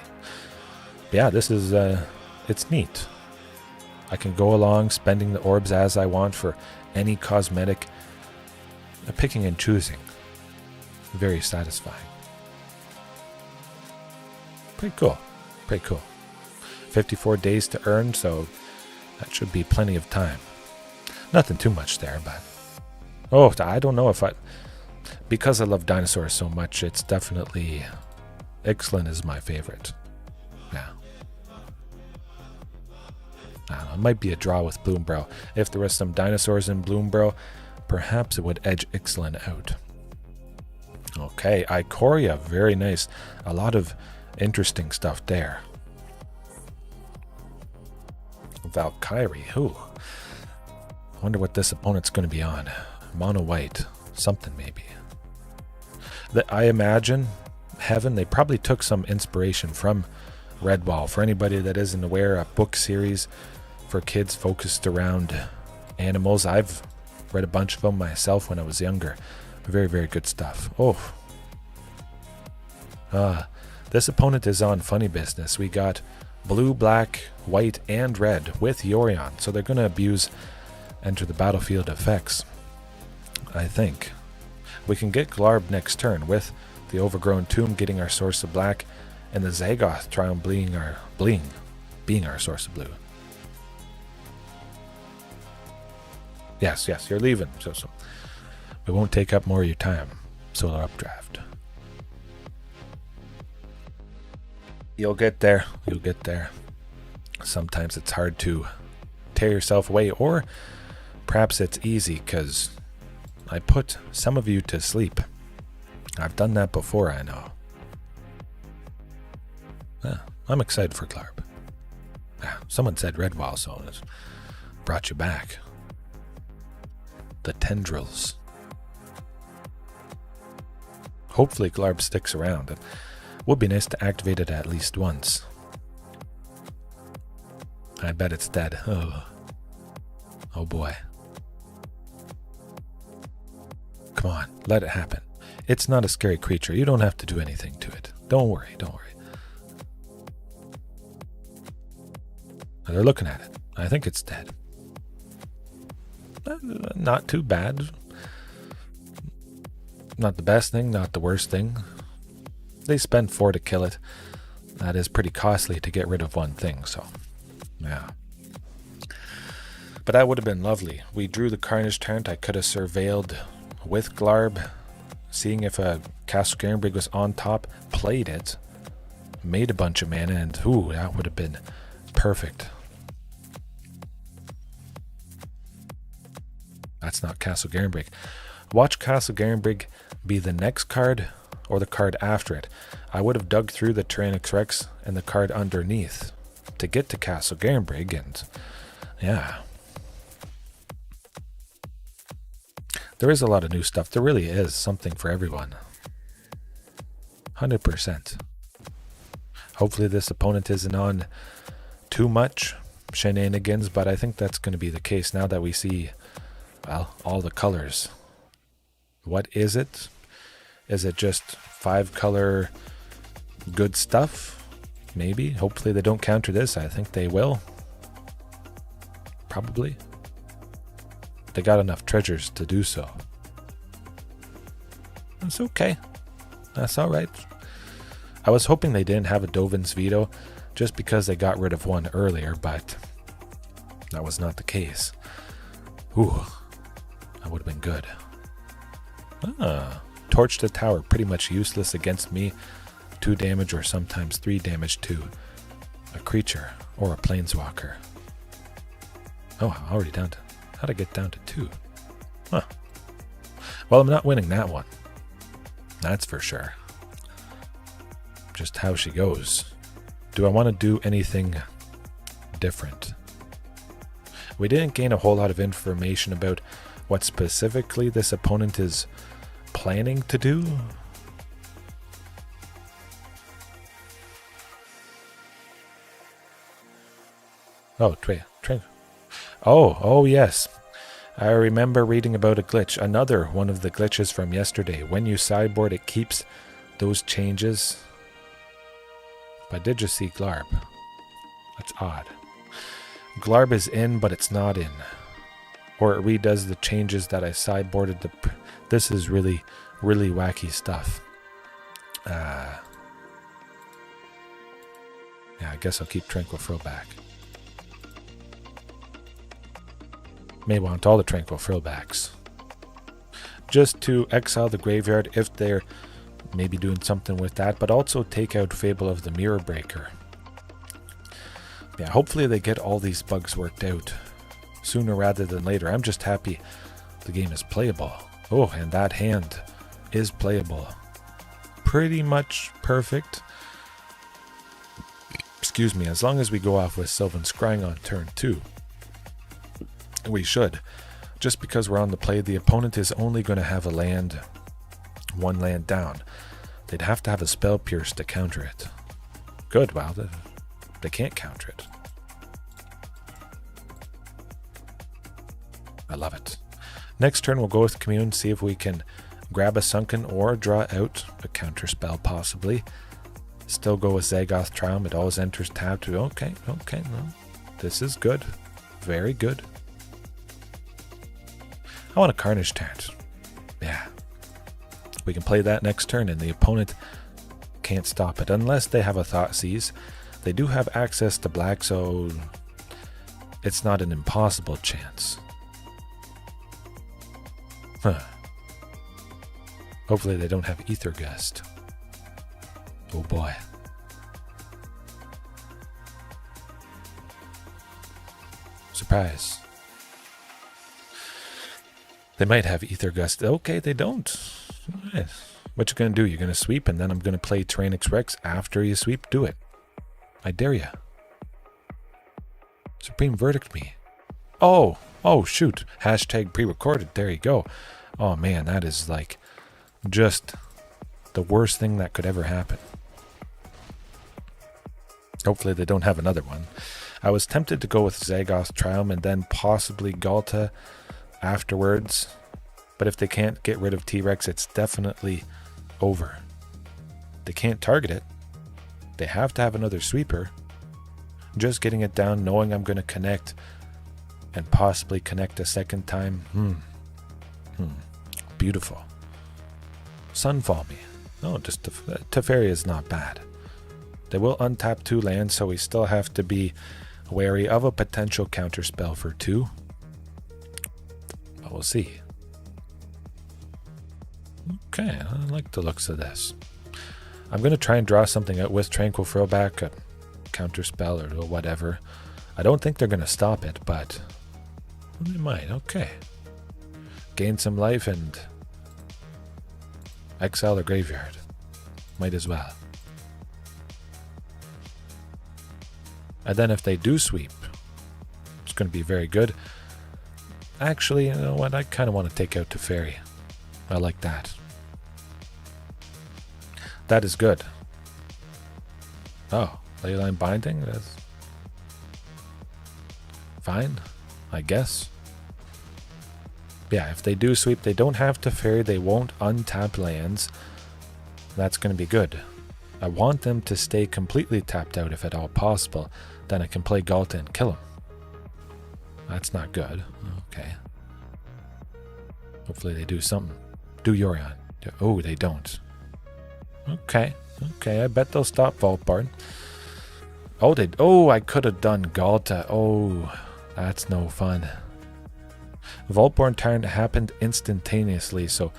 Speaker 1: But yeah, this is, it's neat. I can go along spending the orbs as I want for any cosmetic, picking and choosing. Very satisfying. Pretty cool. Pretty cool. 54 days to earn, so that should be plenty of time. Nothing too much there, but... Oh, I don't know if I... Because I love dinosaurs so much, it's definitely... Ixalan is my favorite. Yeah. I don't know, it might be a draw with Bloomburrow. If there was some dinosaurs in Bloomburrow, perhaps it would edge Ixalan out. Okay, Ikoria, very nice. A lot of interesting stuff there. Valkyrie, who? I wonder what this opponent's going to be on. Mono white, something maybe. I imagine Heaven, they probably took some inspiration from Redwall. For anybody that isn't aware, a book series for kids focused around animals. I've read a bunch of them myself when I was younger. Very, very good stuff. Oh. This opponent is on funny business. We got blue, black, white, and red with Yorion. So they're going to abuse enter the battlefield effects. I think. We can get Glarb next turn with the Overgrown Tomb getting our source of black and the Zagoth Triome being our source of blue. Yes, you're leaving. So we won't take up more of your time. Solar Updraft. You'll get there. You'll get there. Sometimes it's hard to tear yourself away, or perhaps it's easy because I put some of you to sleep. I've done that before, I know. I'm excited for Glarb. Someone said Redwall, so it brought you back. The tendrils. Hopefully Glarb sticks around. It would be nice to activate it at least once. I bet it's dead. Oh boy. Come on, let it happen. It's not a scary creature. You don't have to do anything to it. Don't worry. They're looking at it. I think it's dead. Not too bad. Not the best thing, not the worst thing. They spend 4 to kill it. That is pretty costly to get rid of one thing, so yeah. But that would have been lovely. We drew the Carnage Tyrant. I could have surveilled with Glarb, seeing if a Castle Garenbrig was on top, played it, made a bunch of mana, and that would have been perfect. That's not Castle Garenbrig. Watch Castle Garenbrig be the next card or the card after it. I would have dug through the Tyrranax Rex and the card underneath to get to Castle Garenbrig, and yeah. There is a lot of new stuff. There really is something for everyone. 100%. Hopefully this opponent isn't on too much shenanigans, but I think that's going to be the case now that we see, well, all the colors. What is it? Is it just 5-color good stuff? Maybe. Hopefully they don't counter this. I think they will. Probably. They got enough treasures to do so. That's okay. That's alright. I was hoping they didn't have a Dovin's Veto just because they got rid of one earlier, but that was not the case. Ooh, that would have been good. Torch the tower, pretty much useless against me. 2 damage or sometimes 3 damage to a creature or a planeswalker. Oh, I'm already down to... How'd I get down to 2? Huh. Well, I'm not winning that one. That's for sure. Just how she goes. Do I want to do anything different? We didn't gain a whole lot of information about what specifically this opponent is planning to do. Oh, Oh, yes. I remember reading about a glitch. Another one of the glitches from yesterday. When you sideboard, it keeps those changes. But did you see Glarb? That's odd. Glarb is in, but it's not in. Or it redoes the changes that I sideboarded. This is really, really wacky stuff. Yeah, I guess I'll keep Tranquil Frill back. May want all the Tranquil Frill backs. Just to exile the graveyard if they're maybe doing something with that, but also take out Fable of the Mirror Breaker. Yeah, hopefully they get all these bugs worked out sooner rather than later. I'm just happy the game is playable. Oh, and that hand is playable. Pretty much perfect. Excuse me, as long as we go off with Sylvan Scrying on turn 2. We should. Just because we're on the play, the opponent is only going to have a land, 1 land down. They'd have to have a Spell Pierce to counter it. Good, well, they can't counter it. I love it. Next turn we'll go with Commune, see if we can grab a Sunken or draw out a counter spell possibly. Still go with Zagoth Triome. It always enters tapped. Okay, no. This is good. Very good. I want a Carnage Tyrant. We can play that next turn, and the opponent can't stop it unless they have a Thoughtseize. They do have access to black, so it's not an impossible chance. Hopefully they don't have Ether Gust. Oh boy. Surprise. They might have Ether Gust. Okay, they don't. Right. What you gonna do? You're gonna sweep, and then I'm gonna play Tyrranax Rex after you sweep? Do it. I dare ya. Supreme Verdict me. Oh shoot. Hashtag pre-recorded. There you go. Oh man, that is like just the worst thing that could ever happen. Hopefully they don't have another one. I was tempted to go with Zagoth Triome and then possibly Ghalta afterwards. But if they can't get rid of T-Rex, it's definitely over. They can't target it. They have to have another sweeper. Just getting it down, knowing I'm going to connect and possibly connect a second time. Beautiful. Sunfall me. No, just Teferi is not bad. They will untap 2 lands, so we still have to be wary of a potential counterspell for 2. But we'll see. Okay, I like the looks of this. I'm going to try and draw something out with Tranquil Throwback, a counterspell or whatever. I don't think they're going to stop it, but they might. Okay. Gain some life and exile the graveyard. Might as well. And then if they do sweep, it's going to be very good. Actually, you know what? I kind of want to take out Teferi. I like that. That is good. Oh, Leyline Binding? That's fine, I guess. Yeah, if they do sweep, they don't have Teferi, they won't untap lands. That's going to be good. I want them to stay completely tapped out if at all possible. Then I can play Ghalta and kill him. That's not good. Okay. Hopefully they do something. Do Yorion. Oh, they don't. Okay. I bet they'll stop Vaultborn. Oh, I could have done Ghalta. Oh, that's no fun. Vaultborn Tyrant happened instantaneously, so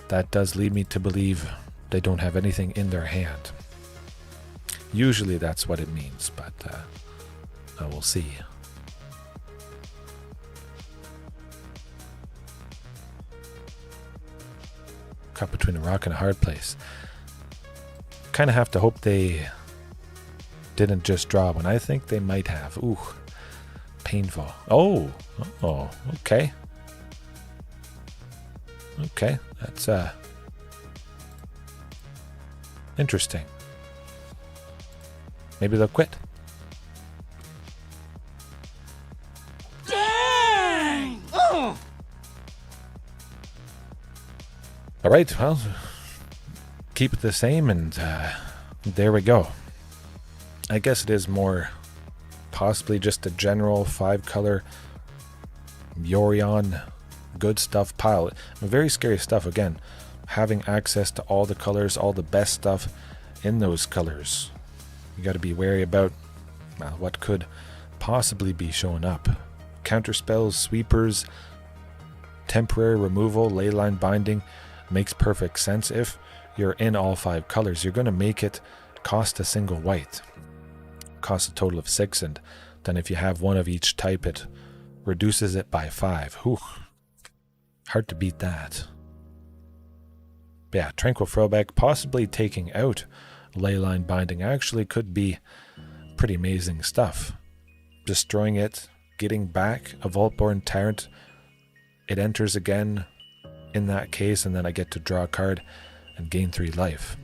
Speaker 1: that does lead me to believe they don't have anything in their hand. Usually that's what it means, but I will see. Caught between a rock and a hard place. Kind of have to hope they didn't just draw one. I think they might have. Ooh, painful. Oh, okay. Okay, that's interesting. Maybe they'll quit.
Speaker 2: Dang! Oh!
Speaker 1: All right, well, keep it the same, and there we go. I guess it is more possibly just a general 5-color Yorion good stuff pile. Very scary stuff, again. Having access to all the colors, all the best stuff in those colors. You got to be wary about what could possibly be showing up. Counterspells, sweepers, temporary removal, leyline binding makes perfect sense. If you're in all 5 colors, you're going to make it cost a single white. Cost a total of 6, and then if you have one of each type, it reduces it by 5. Whew. Hard to beat that. But yeah, Tranquil Throwback possibly taking out Leyline Binding actually could be pretty amazing stuff. Destroying it, getting back a Vaultborn Tyrant, it enters again in that case, and then I get to draw a card and gain 3 life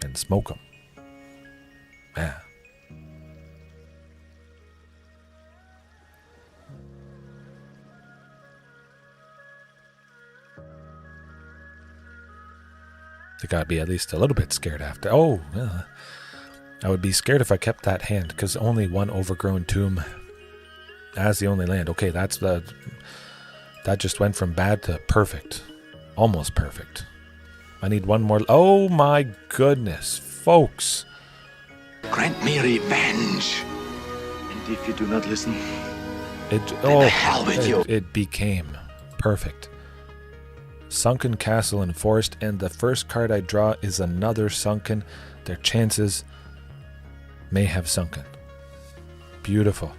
Speaker 1: and smoke them. Man. They gotta be at least a little bit scared after. Oh, I would be scared if I kept that hand, because only 1 Overgrown Tomb as the only land. Okay, that just went from bad to perfect. Almost perfect. I need one more. Oh my goodness, folks.
Speaker 4: Grant me revenge. And if you do not listen,
Speaker 1: the
Speaker 4: hell with you.
Speaker 1: It became perfect. Sunken Castle and Forest, and the first card I draw is another sunken. Their chances may have sunken. Beautiful.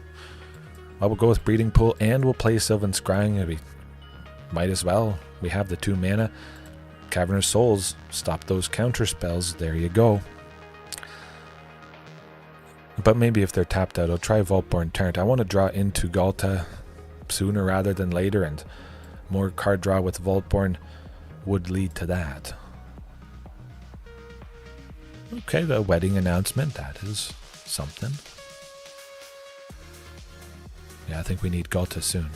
Speaker 1: I will go with Breeding Pool, and we'll play Sylvan Scrying. We might as well. We have the 2 mana. Cavern of Souls. Stop those counter spells. There you go. But maybe if they're tapped out, I'll try Vaultborn Tyrant. I want to draw into Ghalta sooner rather than later, and more card draw with Vaultborn would lead to that. Okay, the wedding announcement. That is something. Yeah, I think we need Ghalta soon.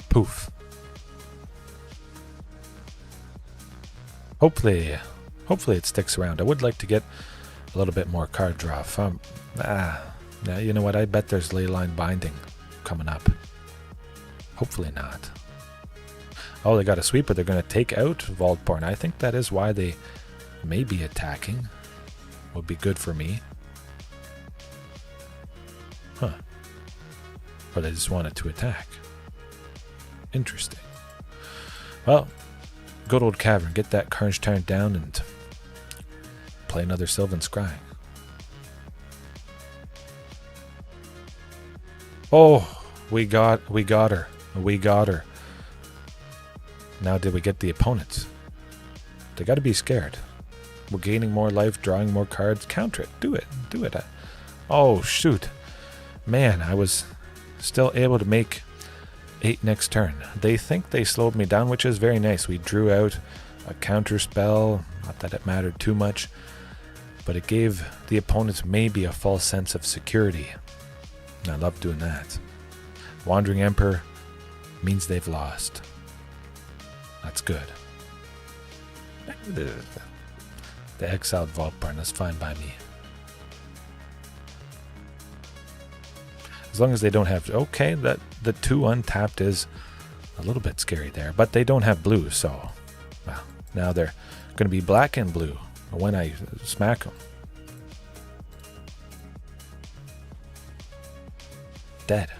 Speaker 1: Poof. Hopefully it sticks around. I would like to get a little bit more card draw. You know what? I bet there's Leyline Binding coming up. Hopefully not. Oh, they got a sweeper. They're going to take out Vaultborn. I think that is why they may be attacking. Would be good for me. Huh. Or they just wanted to attack. Interesting. Well, good old Cavern. Get that Carnage Tyrant down and play another Sylvan Scrying. Oh, we got her. We got her. Now did we get the opponents? They got to be scared. We're gaining more life, drawing more cards. Counter it. Do it. Do it. Oh, shoot. Man, I was still able to make 8 next turn. They think they slowed me down, which is very nice. We drew out a counter spell. Not that it mattered too much, but it gave the opponents maybe a false sense of security. And I love doing that. Wandering Emperor means they've lost. That's good. The exiled Vaultborn, that's fine by me. As long as they don't have... Okay, that the 2 untapped is a little bit scary there. But they don't have blue, so... Well, now they're going to be black and blue when I smack them. Dead.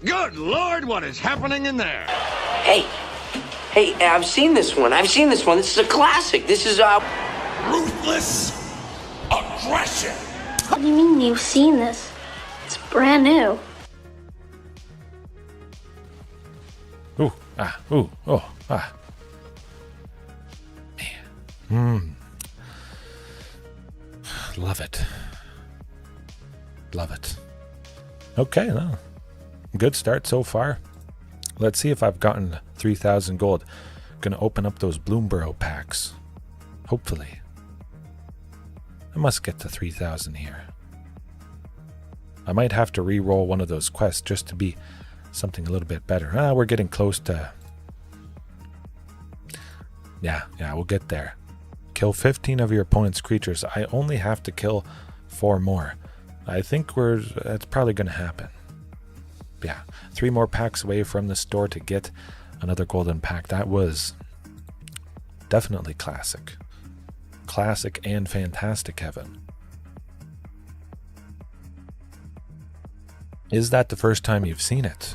Speaker 4: Good Lord, what is happening in there?
Speaker 5: Hey, I've seen this one. This is a classic. This is
Speaker 4: Ruthless aggression.
Speaker 6: What do you mean you've seen this? It's brand new.
Speaker 1: Ooh, oh, Man. Love it. Love it. Okay, well, good start so far. Let's see if I've gotten 3,000 gold. Gonna open up those Bloomburrow packs. Hopefully. I must get to 3,000 here. I might have to re-roll one of those quests just to be something a little bit better. We're getting close to... Yeah, we'll get there. Kill 15 of your opponent's creatures. I only have to kill 4 more. I think that's probably going to happen. Yeah, 3 more packs away from the store to get another golden pack. That was definitely classic. Classic and fantastic, Kevin. Is that the first time you've seen it?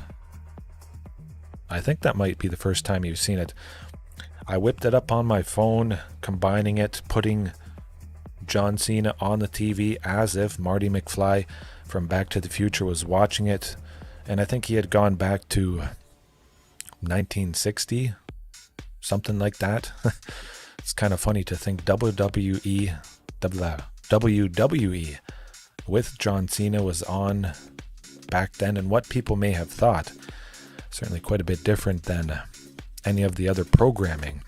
Speaker 1: I think that might be the first time you've seen it. I whipped it up on my phone, combining it, putting John Cena on the TV as if Marty McFly from Back to the Future was watching it. And I think he had gone back to 1960, something like that. It's kind of funny to think WWE with John Cena was on back then, and what people may have thought. Certainly quite a bit different than any of the other programming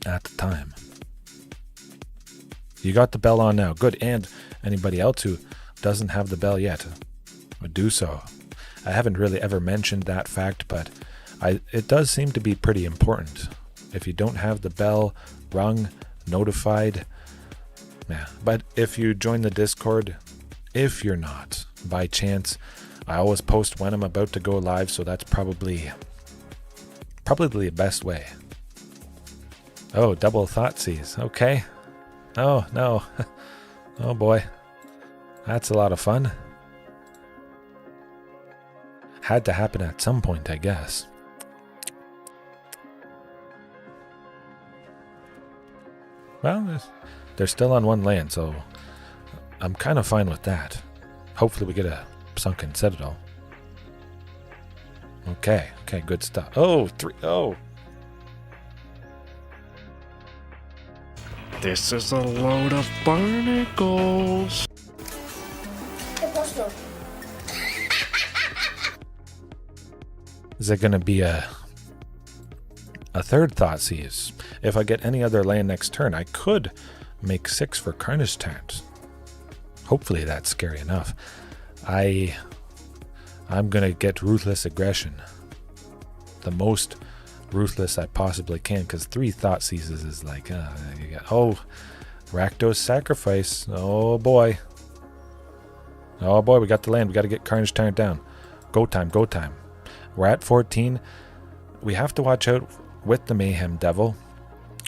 Speaker 1: at the time. You got the bell on now. Good. And anybody else who doesn't have the bell yet would do so. I haven't really ever mentioned that fact, but it does seem to be pretty important. If you don't have the bell rung, notified, yeah. But if you join the Discord, if you're not, by chance, I always post when I'm about to go live, so that's probably Probably the best way. Oh, double Thoughtseize. Okay. Oh, no. Oh, boy. That's a lot of fun. Had to happen at some point, I guess. Well, they're still on one land, so I'm kind of fine with that. Hopefully we get a Sunken Citadel. Okay, good stuff. Oh, 3. Oh.
Speaker 7: This is a load of barnacles.
Speaker 1: Is it going to be a third Thoughtseize? If I get any other land next turn, I could make 6 for Carnage Tyrant. Hopefully that's scary enough. I'm going to get Ruthless Aggression. The most ruthless I possibly can, because 3 Thoughtseizes is like, oh, Rakdos Sacrifice. Oh boy. Oh boy, we got the land. We got to get Carnage Tyrant down. Go time. We're at 14. We have to watch out with the Mayhem Devil.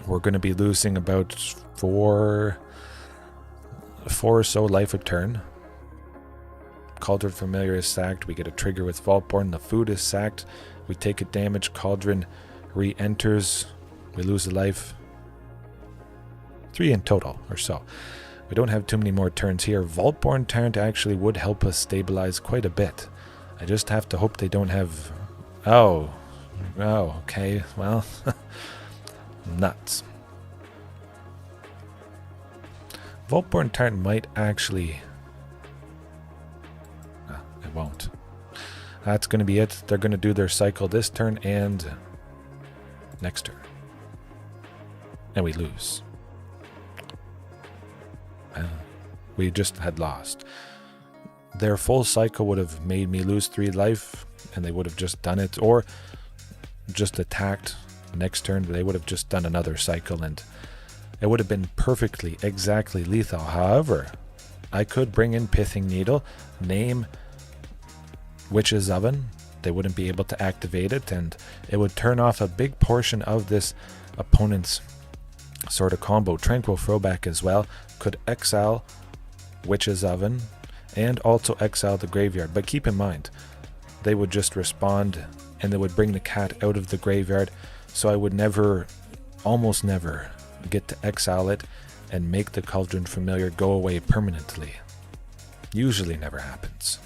Speaker 1: We're going to be losing about 4 or so life a turn. Cauldron Familiar is sacked. We get a trigger with Vaultborn. The food is sacked. We take a damage. Cauldron re-enters. We lose a life. 3 in total or so. We don't have too many more turns here. Vaultborn Tyrant actually would help us stabilize quite a bit. I just have to hope they don't have... Oh, okay. Well, nuts. Vaultborn Tyrant might actually... it won't. That's going to be it. They're going to do their cycle this turn and next turn. And we lose. We just had lost. Their full cycle would have made me lose 3 life, and they would have just done it, or just attacked next turn. They would have just done another cycle, and it would have been perfectly, exactly lethal. However, I could bring in Pithing Needle, name Witch's Oven. They wouldn't be able to activate it, and it would turn off a big portion of this opponent's sort of combo. Tranquil Throwback as well could exile Witch's Oven and also exile the graveyard. But keep in mind, they would just respond and they would bring the cat out of the graveyard, so I would never, almost never, get to exile it and make the Cauldron Familiar go away permanently. Usually never happens.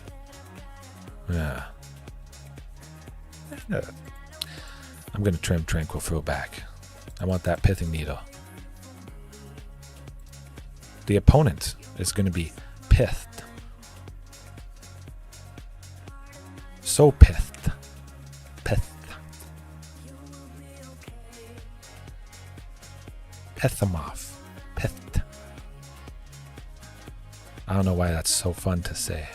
Speaker 1: Yeah. I'm going to trim Tranquil Throwback. I want that Pithing Needle. The opponent is going to be pithed. So pithed. Pith them off. Pithed. I don't know why that's so fun to say.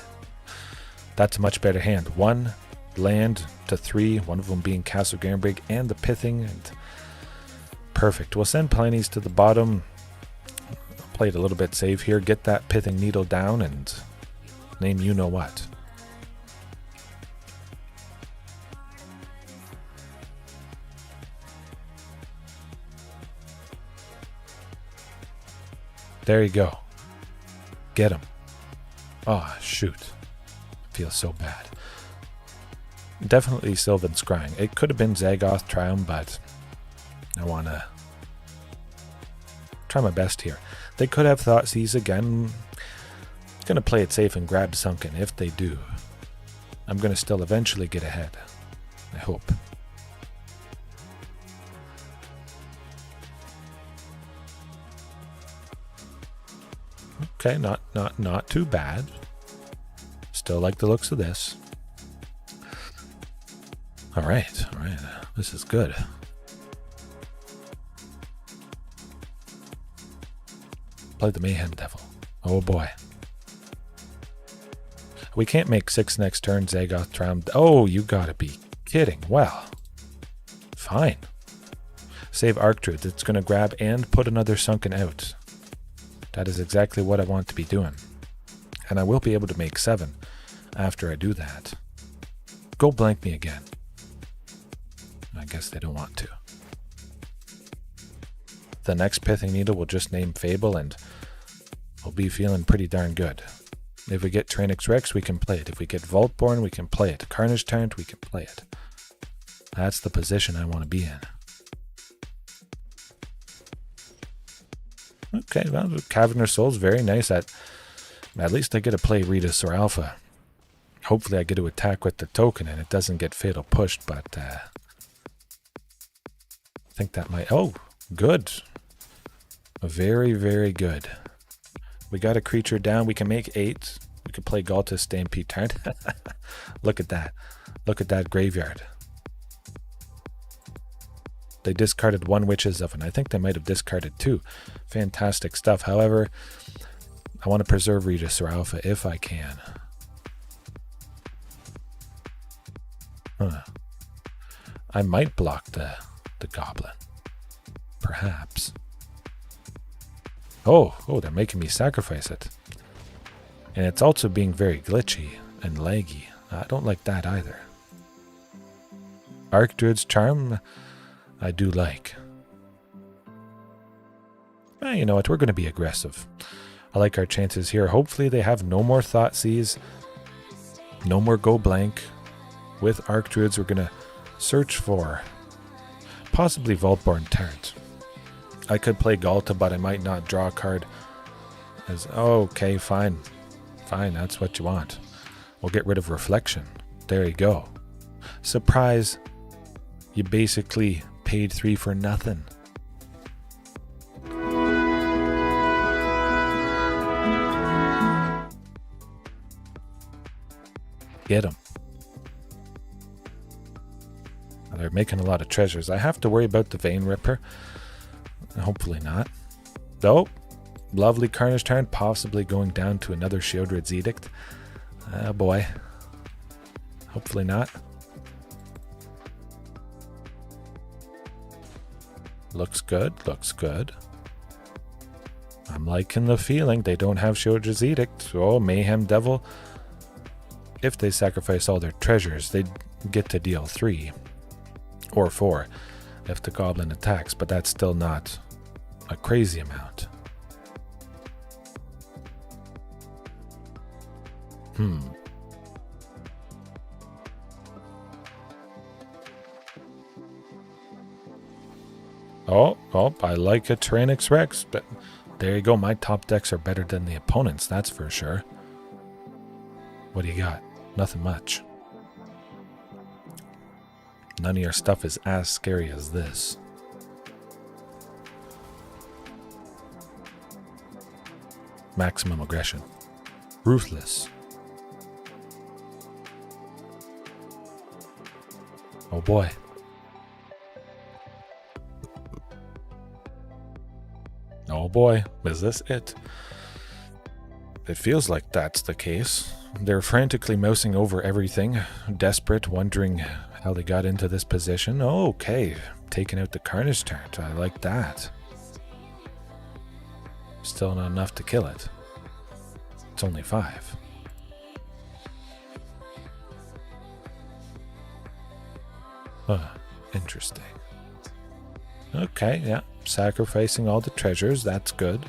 Speaker 1: That's a much better hand. 1 land to 3, one of them being Castle Garenbrig and the Pithing. And perfect. We'll send Palani's to the bottom. Play it a little bit safe here. Get that Pithing Needle down and name you know what. There you go. Get him. Oh, shoot. Feels so bad. Definitely Sylvan Scrying. It could have been Zagoth Triome, but I want to try my best here. They could have Thoughtseize again. I'm going to play it safe and grab Sunken. If they do, I'm going to still eventually get ahead. I hope. Okay, not too bad. Still like the looks of this. All right. This is good. Play the Mayhem Devil. Oh boy. We can't make 6 next turn. Zagoth Triome. Oh, you gotta be kidding. Well, fine. Save Arctrude. It's gonna grab and put another Sunken out. That is exactly what I want to be doing. And I will be able to make 7 after I do that. Go blank me again. I guess they don't want to. The next Pithing Needle will just name Fable, and we'll be feeling pretty darn good. If we get Tyrranax Rex, we can play it. If we get Vaultborn, we can play it. Carnage Tyrant, we can play it. That's the position I want to be in. Okay, well, Cavern of Souls, very nice. At least I get to play Regisaur Alpha. Hopefully I get to attack with the token and it doesn't get fatal pushed, but I think that might... Oh, good. Very, very good. We got a creature down. We can make 8. We could play Ghalta Stampede Tyrant. Look at that. Look at that graveyard. They discarded 1 Witch's Oven. I think they might have discarded 2. Fantastic stuff. However, I want to preserve Regisaur Alpha if I can. I might block the goblin. Perhaps. Oh, they're making me sacrifice it. And it's also being very glitchy and laggy. I don't like that either. Archdruid's Charm, I do like. You know what, we're going to be aggressive. I like our chances here. Hopefully they have no more Thoughtseize, no more Go Blank. With Archdruids, we're going to search for possibly Vaultborn Tyrant. I could play Ghalta, but I might not draw a card. Okay, fine. Fine, that's what you want. We'll get rid of Reflection. There you go. Surprise. You basically paid 3 for nothing. Get them. They're making a lot of treasures. I have to worry about the Vein Ripper. Hopefully not. Though, lovely Carnage Tyrant, possibly going down to another Sheoldred's Edict. Oh boy. Hopefully not. Looks good, looks good. I'm liking the feeling. They don't have Sheoldred's Edict. Oh, Mayhem Devil. If they sacrifice all their treasures, they get to deal 3 or 4 if the goblin attacks, but that's still not a crazy amount. Oh, I like a Tyrranax Rex, but there you go. My top decks are better than the opponent's, that's for sure. What do you got? Nothing much. None of your stuff is as scary as this. Maximum aggression. Ruthless. Oh boy. Oh boy, is this it? It feels like that's the case. They're frantically mousing over everything, desperate, wondering how they got into this position. Oh, okay, taking out the Carnage Tyrant. I like that. Still not enough to kill it. It's only 5. Interesting. Okay, yeah. Sacrificing all the treasures, that's good.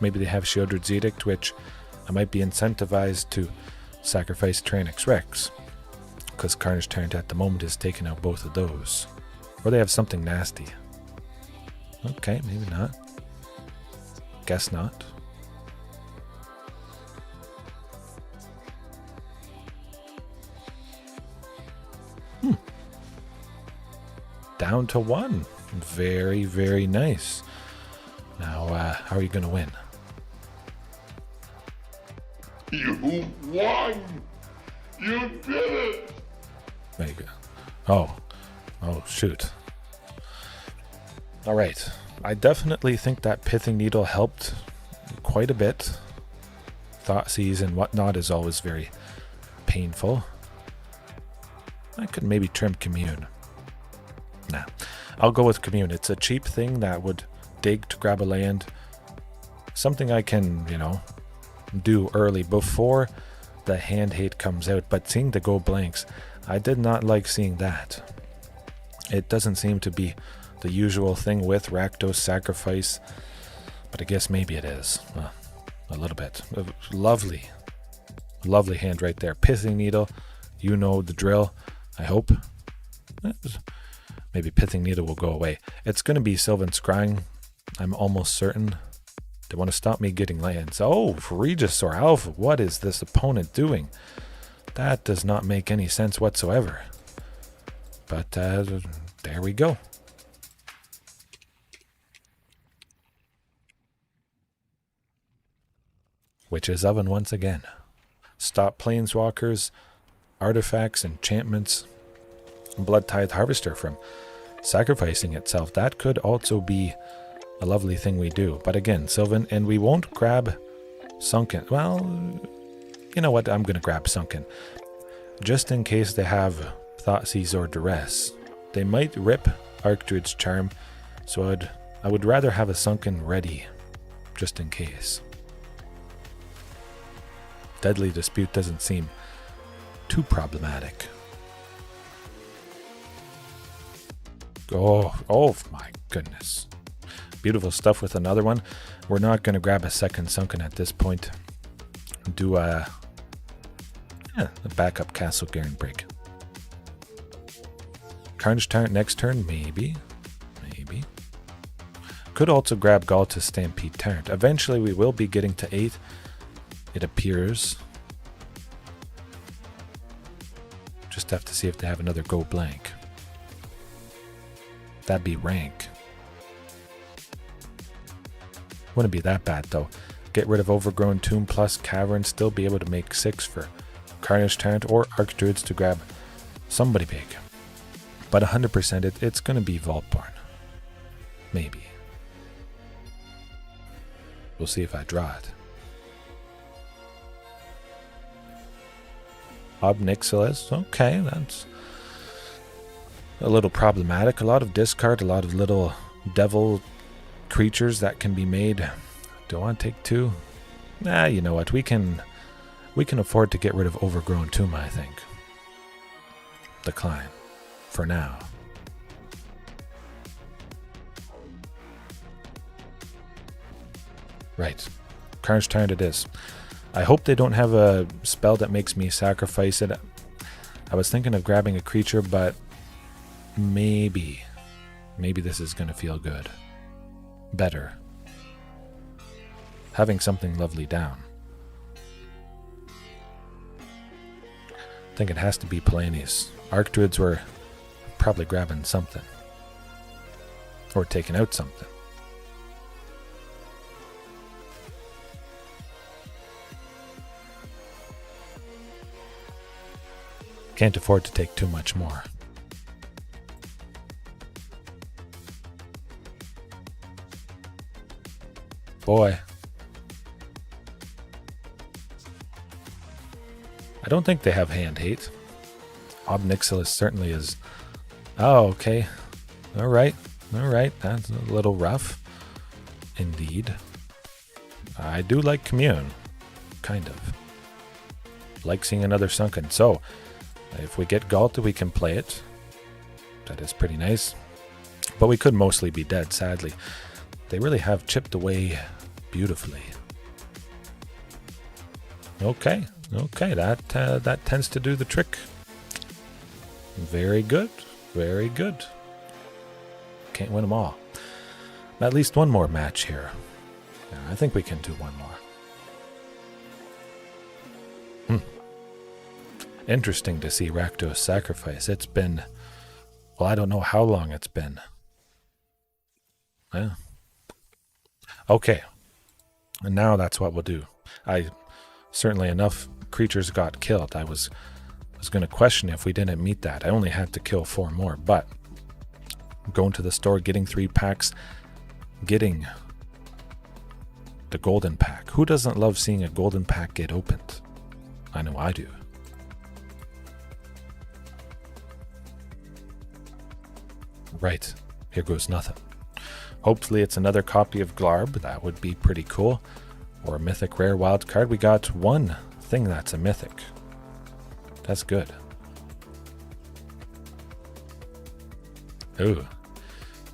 Speaker 1: Maybe they have Sheoldred's Edict, which I might be incentivized to sacrifice Tyrranax Rex, because Carnage Tyrant at the moment is taking out both of those. Or they have something nasty. Okay, maybe not. Guess not. Down to 1. Very, very nice. Now, how are you going to win?
Speaker 8: You won! You did it!
Speaker 1: There you go. Oh, shoot. Alright. I definitely think that Pithing Needle helped quite a bit. Thoughtseize and whatnot is always very painful. I could maybe trim Commune. Nah, I'll go with Commune. It's a cheap thing that would dig to grab a land. Something I can, do early before the hand hate comes out. But seeing the go blanks, I did not like seeing that. It doesn't seem to be the usual thing with Rakdos sacrifice, but I guess maybe it is. A little bit. Lovely hand right there. Pithing Needle, you know the drill, I hope. Maybe Pithing Needle will go away. It's going to be Sylvan Scrying, I'm almost certain. They want to stop me getting lands. Oh, Regisaur Alpha, what is this opponent doing? That does not make any sense whatsoever. But there we go. Witch's Oven once again. Stop Planeswalkers, artifacts, enchantments, Blood Tithe Harvester from sacrificing itself. That could also be a lovely thing we do. But again, Sylvan, and we won't grab Sunken. Well, you know what? I'm going to grab Sunken. Just in case they have Thoughtseize or Duress. They might rip Archdruid's Charm, so I would rather have a Sunken ready, just in case. Deadly Dispute doesn't seem too problematic. Oh my goodness. Beautiful stuff with another one. We're not going to grab a second Sunken at this point. Do a backup Castle Garenbrig. Carnage Tyrant next turn, maybe. Could also grab Ghalta's Stampede Tyrant. Eventually we will be getting to 8. It appears. Just have to see if they have another go blank. That'd be rank. Wouldn't be that bad though. Get rid of Overgrown Tomb plus Cavern, still be able to make 6 for Carnage Tyrant or Archdruids to grab somebody big. But 100% it's going to be Vaultborn. Maybe. We'll see if I draw it. Obnixilis, okay, that's a little problematic. A lot of discard, a lot of little devil creatures that can be made. Do I want to take 2? Nah, you know what, we can afford to get rid of Overgrown Tomb, I think. Decline. For now. Right. Carnage Tyrant it is. I hope they don't have a spell that makes me sacrifice it. I was thinking of grabbing a creature, but maybe this is going to feel good. Better. Having something lovely down. I think it has to be Palani's. Archdruids were probably grabbing something. Or taking out something. Can't afford to take too much more. Boy. I don't think they have hand hate. Obnixilis certainly is. Oh, okay. Alright. That's a little rough. Indeed. I do like Commune. Kind of. Like seeing another Sunken. So, if we get Ghalta, we can play it. That is pretty nice. But we could mostly be dead, sadly. They really have chipped away beautifully. Okay, that tends to do the trick. Very good. Can't win them all. At least one more match here. Yeah, I think we can do one more. Interesting to see Rakdos sacrifice. It's been, well, I don't know how long it's been. Yeah. Okay. And now that's what we'll do. Certainly enough creatures got killed. I was going to question if we didn't meet that. I only had to kill 4 more, but going to the store, getting 3 packs, getting the golden pack. Who doesn't love seeing a golden pack get opened? I know I do. Right, here goes nothing. Hopefully it's another copy of Glarb. That would be pretty cool. Or a mythic rare wild card. We got one thing that's a mythic. That's good. Ooh.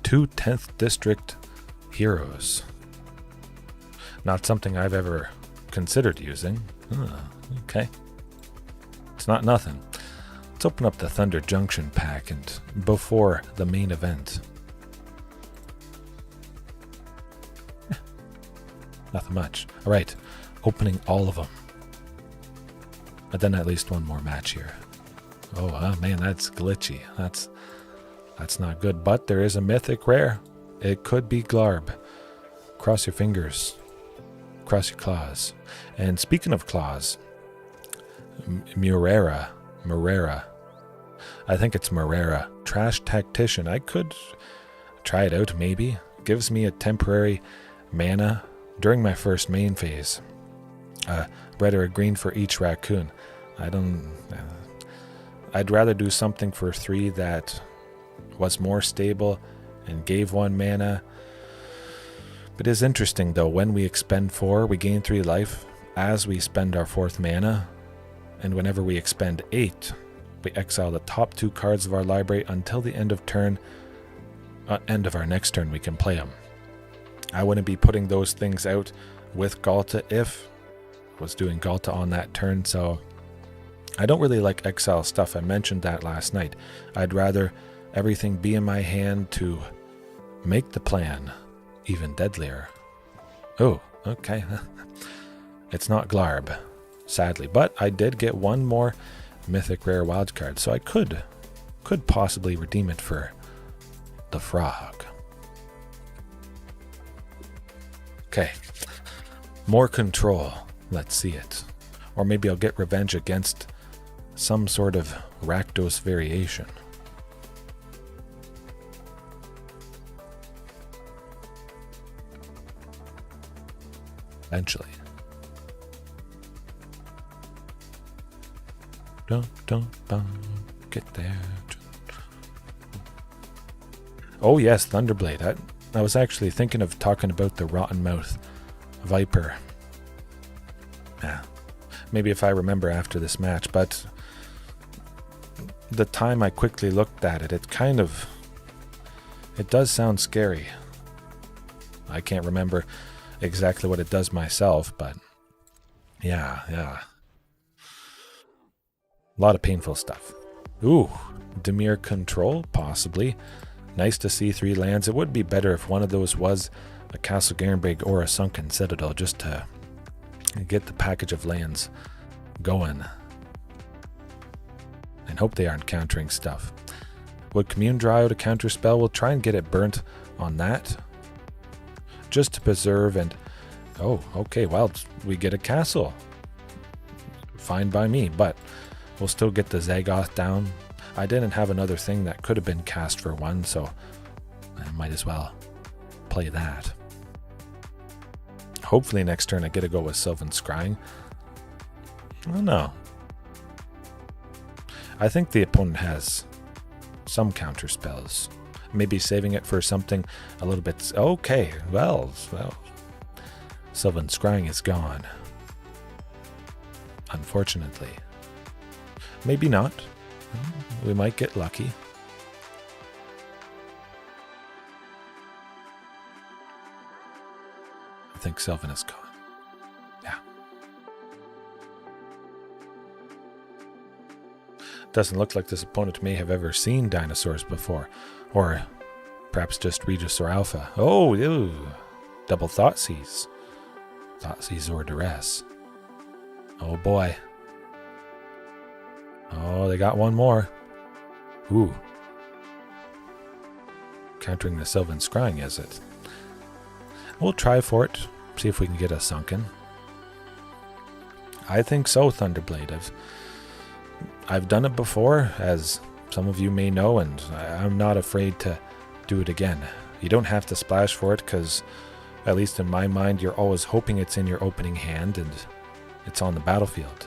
Speaker 1: 2 10th District heroes. Not something I've ever considered using. Okay. It's not nothing. Let's open up the Thunder Junction pack and before the main event. Nothing much. Alright, opening all of them. But then at least one more match here. Oh, man, that's glitchy. That's not good, but there is a mythic rare. It could be Glarb. Cross your fingers. Cross your claws. And speaking of claws, Murera. I think it's Murera. Trash Tactician. I could try it out, maybe. Gives me a temporary mana during my first main phase. Red or a green for each raccoon. I'd rather do something for 3 that was more stable and gave 1 mana. It is interesting though, when we expend 4, we gain 3 life as we spend our 4th mana, and whenever we expend 8, we exile the top 2 cards of our library until the end of our next turn we can play them. I wouldn't be putting those things out with Ghalta if I was doing Ghalta on that turn, so I don't really like exile stuff. I mentioned that last night. I'd rather everything be in my hand to make the plan even deadlier. Oh, okay. It's not Glarb, sadly, but I did get 1 more mythic rare wildcard, so I could possibly redeem it for the frog. Okay, more control. Let's see it. Or maybe I'll get revenge against some sort of Rakdos variation. Eventually. Don't get there. Oh yes, Thunderblade. I was actually thinking of talking about the Rotten Mouth Viper. Yeah, maybe if I remember after this match, but the time I quickly looked at it, it does sound scary. I can't remember exactly what it does myself, but yeah. A lot of painful stuff. Ooh, Dimir Control, possibly. Nice to see 3 lands. It would be better if one of those was a Castle Garenbrig or a Sunken Citadel, just to get the package of lands going. And hope they aren't countering stuff. Would Commune draw out a counter spell? We'll try and get it burnt on that, just to preserve and... Oh, okay, well, we get a castle. Fine by me, but we'll still get the Zagoth down. I didn't have another thing that could have been cast for 1, so I might as well play that. Hopefully next turn I get to go with Sylvan Scrying. I don't know. I think the opponent has some counter spells. Maybe saving it for something a little bit... Okay, well, Sylvan Scrying is gone. Unfortunately. Maybe not. We might get lucky. I think Sylvan is gone. Yeah. Doesn't look like this opponent may have ever seen Dinosaurs before. Or perhaps just Regisaur Alpha. Oh, ew. Double Thoughtseize. Thoughtseize or Duress. Oh boy. Oh, they got 1 more. Ooh. Countering the Sylvan Scrying, is it? We'll try for it. See if we can get a Sunken. I think so, Thunderblade. I've done it before, as some of you may know, and I'm not afraid to do it again. You don't have to splash for it, because, at least in my mind, you're always hoping it's in your opening hand, and it's on the battlefield.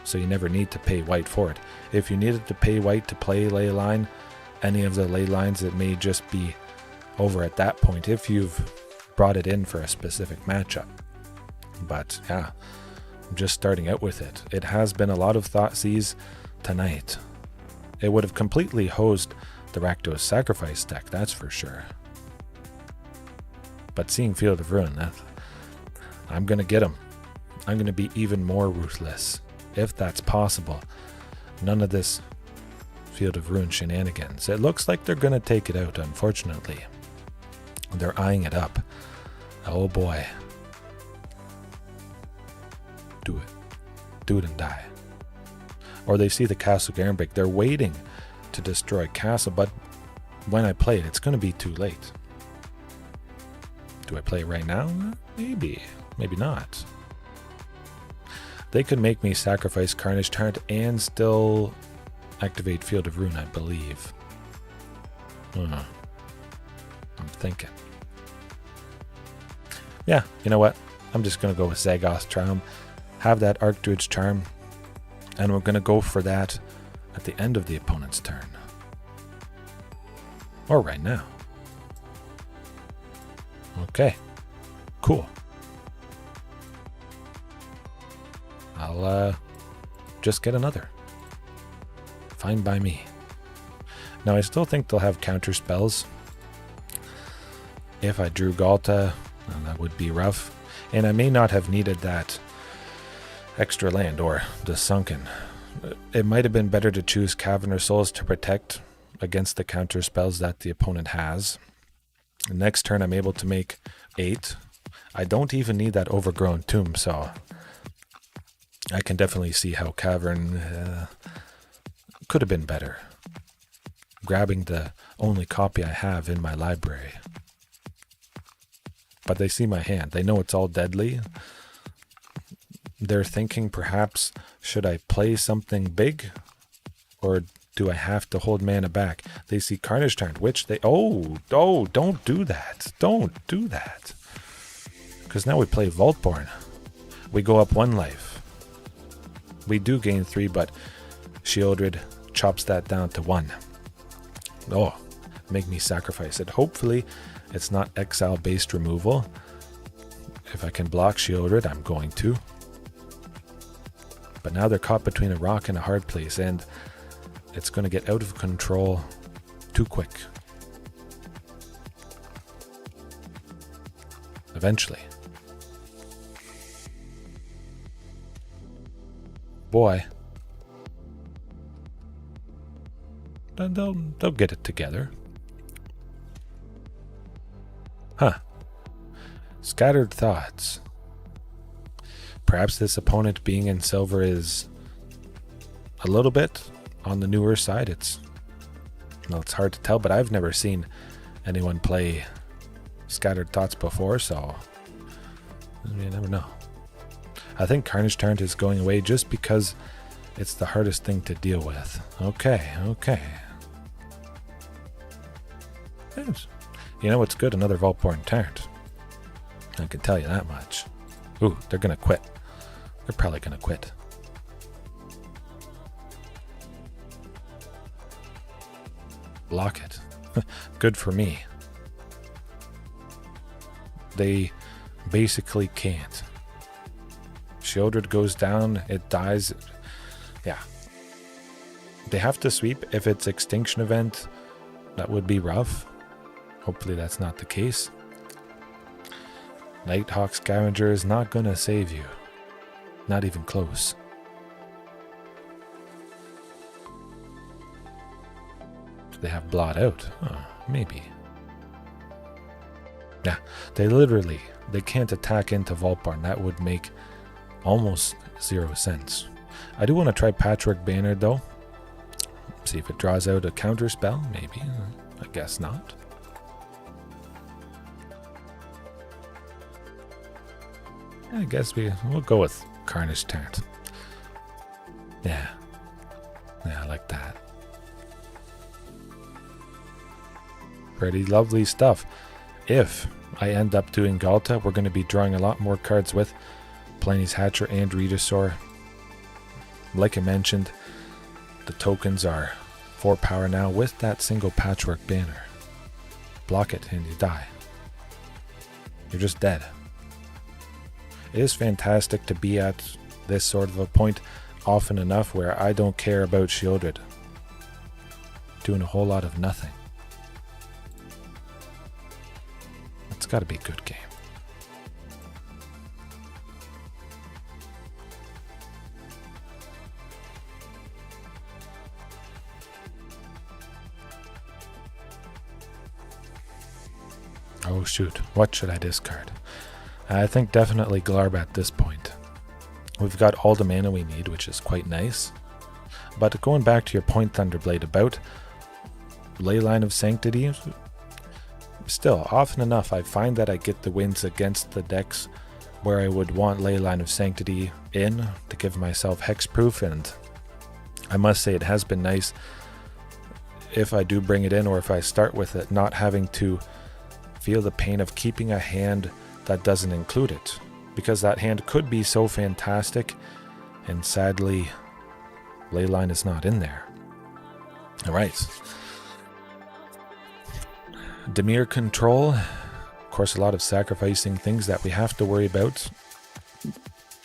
Speaker 1: So you never need to pay white for it. If you needed to pay white to play Leyline, any of the ley lines, it may just be over at that point if you've brought it in for a specific matchup. But yeah, I'm just starting out with it. It has been a lot of Thoughtseize tonight. It would have completely hosed the Rakdos sacrifice deck, that's for sure. But seeing Field of Ruin, I'm going to get him. I'm going to be even more ruthless, if that's possible. None of this Field of Ruin shenanigans. It looks like they're going to take it out, unfortunately. They're eyeing it up. Oh boy. Do it. Do it and die. Or they see the Castle Garenbrig. They're waiting to destroy Castle, but when I play it, it's going to be too late. Do I play it right now? Maybe. Maybe not. They could make me sacrifice Carnage Tyrant and still activate Field of Ruin, I believe. I'm thinking. Yeah, you know what? I'm just going to go with Zagoth Triome. Have that Archdruid's Charm. And we're going to go for that at the end of the opponent's turn. Or right now. Okay. Cool. I'll just get another. Fine by me. Now I still think they'll have counter spells. If I drew Ghalta, that would be rough. And I may not have needed that extra land or the Sunken. It might have been better to choose Cavern of Souls to protect against the counter spells that the opponent has. The next turn I'm able to make 8. I don't even need that Overgrown Tomb, so I can definitely see how Cavern could have been better. Grabbing the only copy I have in my library. But they see my hand. They know it's all deadly. They're thinking perhaps, should I play something big? Or do I have to hold mana back? They see Carnage Tyrant, which they... Oh, don't do that. Don't do that. Because now we play Vaultborn. We go up 1 life. We do gain 3, but Sheoldred chops that down to 1. Oh, make me sacrifice it. Hopefully, it's not exile-based removal. If I can block Sheoldred, I'm going to. But now they're caught between a rock and a hard place, and it's going to get out of control too quick. Eventually. Boy. They'll get it together. Huh. Scattered thoughts. Perhaps this opponent being in silver is a little bit on the newer side. It's hard to tell, but I've never seen anyone play Scattered Thoughts before, so you never know. I think Carnage Tyrant is going away just because it's the hardest thing to deal with. Okay. Yes. You know what's good? Another Vaultborn Tyrant. I can tell you that much. Ooh, they're going to quit. They're probably going to quit. Block it. Good for me. They basically can't. Sheoldred goes down, it dies. Yeah. They have to sweep. If it's Extinction Event, that would be rough. Hopefully that's not the case. Nighthawk Scavenger is not going to save you. Not even close. Do they have Blot Out? Maybe. Yeah, they can't attack into Vaultborn. That would make almost 0 sense. I do want to try Patchwork Banner though. See if it draws out a counter spell, maybe. I guess not. I guess we'll go with Carnage Tyrant. Yeah, I like that. Pretty lovely stuff. If I end up doing Ghalta, we're going to be drawing a lot more cards with Palani's Hatcher and Regisaur. Like I mentioned, the tokens are 4 power now with that single Patchwork Banner. Block it and you die. You're just dead. It is fantastic to be at this sort of a point often enough where I don't care about Sheoldred. doing a whole lot of nothing. It's got to be a good game. Oh shoot, what should I discard? I think definitely Glarb at this point. We've got all the mana we need, which is quite nice. But going back to your point, Thunderblade, about Leyline of Sanctity, still, often enough, I find that I get the wins against the decks where I would want Leyline of Sanctity in to give myself hexproof, and I must say it has been nice if I do bring it in, or if I start with it, not having to feel the pain of keeping a hand that doesn't include it, because that hand could be so fantastic, and sadly Leyline is not in there. Alright, Dimir Control, of course, a lot of sacrificing things that we have to worry about,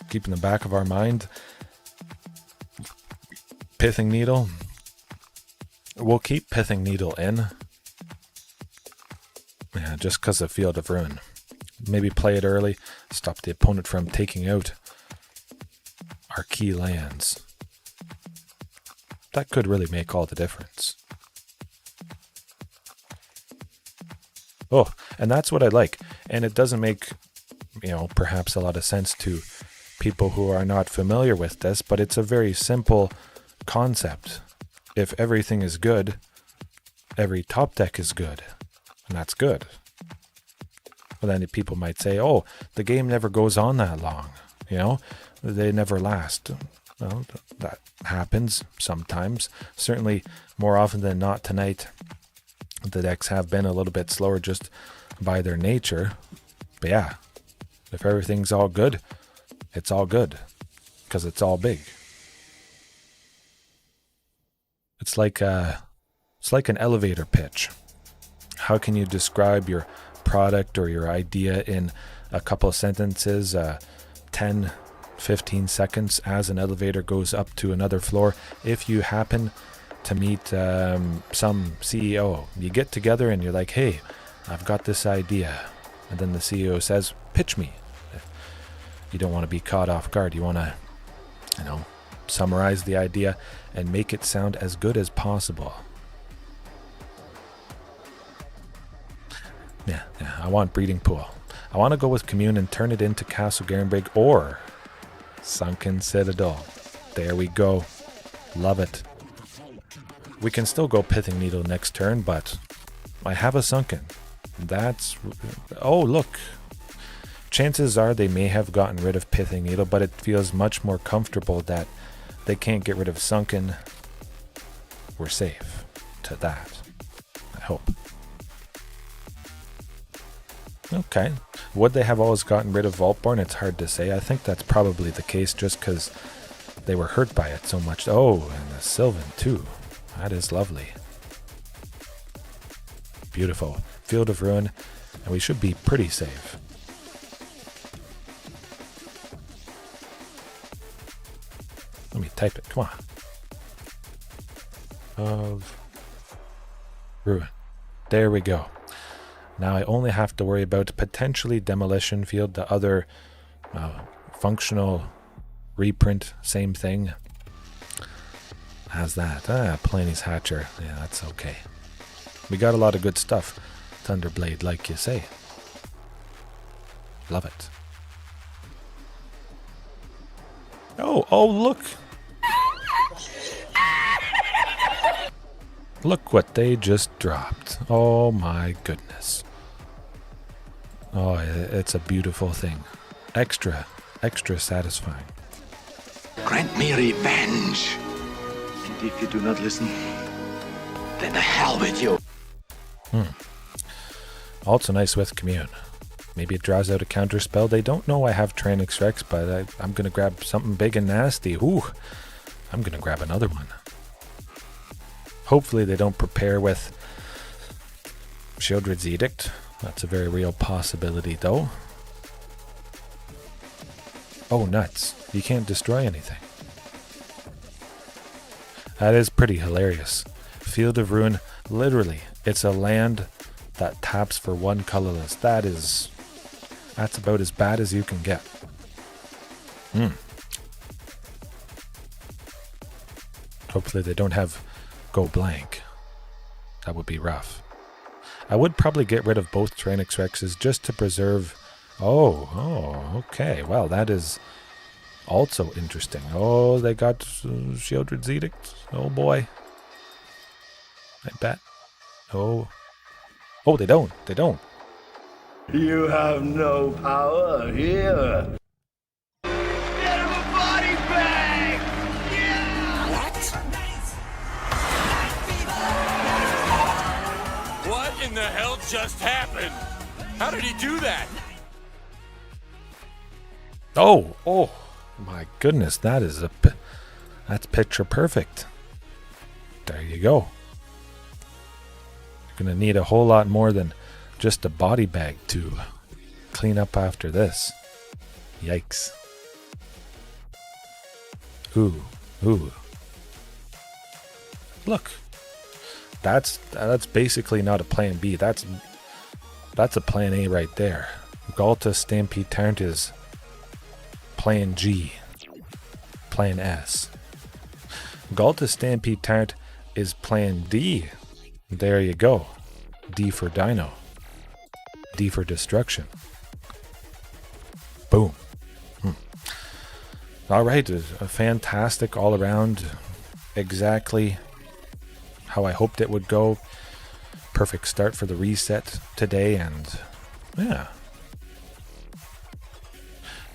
Speaker 1: keep in the back of our mind. Pithing Needle, we'll keep Pithing Needle in. Yeah, just because of Field of Ruin. Maybe play it early, stop the opponent from taking out our key lands. That could really make all the difference. Oh, and that's what I like. And it doesn't make, perhaps a lot of sense to people who are not familiar with this, but it's a very simple concept. If everything is good, every top deck is good. And that's good. But then people might say, oh, the game never goes on that long. They never last. Well, that happens sometimes. Certainly more often than not tonight, the decks have been a little bit slower just by their nature. But yeah, if everything's all good, it's all good. Because it's all big. It's like an elevator pitch. How can you describe your product or your idea in a couple of sentences, 10, 15 seconds as an elevator goes up to another floor? If you happen to meet some CEO, you get together and you're like, hey, I've got this idea. And then the CEO says, pitch me. You don't want to be caught off guard. You want to, summarize the idea and make it sound as good as possible. Yeah, I want Breeding Pool. I want to go with Commune and turn it into Castle Garenbrig or Sunken Citadel. There we go. Love it. We can still go Pithing Needle next turn, but I have a Sunken. Oh, look. Chances are they may have gotten rid of Pithing Needle, but it feels much more comfortable that they can't get rid of Sunken. We're safe to that. I hope. Okay. Would they have always gotten rid of Vaultborn? It's hard to say. I think that's probably the case just because they were hurt by it so much. Oh, and the Sylvan too. That is lovely. Beautiful. Field of Ruin. And we should be pretty safe. Let me type it. Come on. Of Ruin. There we go. Now I only have to worry about potentially Demolition Field, the other functional reprint, same thing. How's that? Palani's Hatcher. Yeah, that's okay. We got a lot of good stuff. Thunderblade, like you say. Love it. Oh, look. Look what they just dropped. Oh my goodness. Oh, it's a beautiful thing. Extra satisfying.
Speaker 4: Grant me revenge. And if you do not listen, then the hell with you.
Speaker 1: Also nice with Commune. Maybe it draws out a counter spell. They don't know I have Tyrranax Rex, but I'm going to grab something big and nasty. Ooh, I'm going to grab another one. Hopefully they don't prepare with Shieldred's Edict. That's a very real possibility, though. Oh, nuts. You can't destroy anything. That is pretty hilarious. Field of Ruin, literally, it's a land that taps for one colorless. That's about as bad as you can get. Hopefully they don't have go blank. That would be rough. I would probably get rid of both Tyrranax Rexes just to preserve... Oh, okay. Well, that is also interesting. Oh, they got Shieldred's Edict. Oh, boy. I bet. Oh, they don't. They don't.
Speaker 8: You have no power here.
Speaker 2: Get him a body bag! Yeah!
Speaker 9: What in the hell just happened? How did he do that?
Speaker 1: Oh, my goodness. That's picture perfect. There you go. You're going to need a whole lot more than just a body bag to clean up after this. Yikes. Ooh. Look. That's basically not a plan B. That's a plan A right there. Ghalta Stampede Tyrant is plan G. Plan S. Ghalta Stampede Tyrant is plan D. There you go. D for Dino. D for Destruction. Boom. Alright, a fantastic all around. Exactly how I hoped it would go. Perfect start for the reset today, and yeah.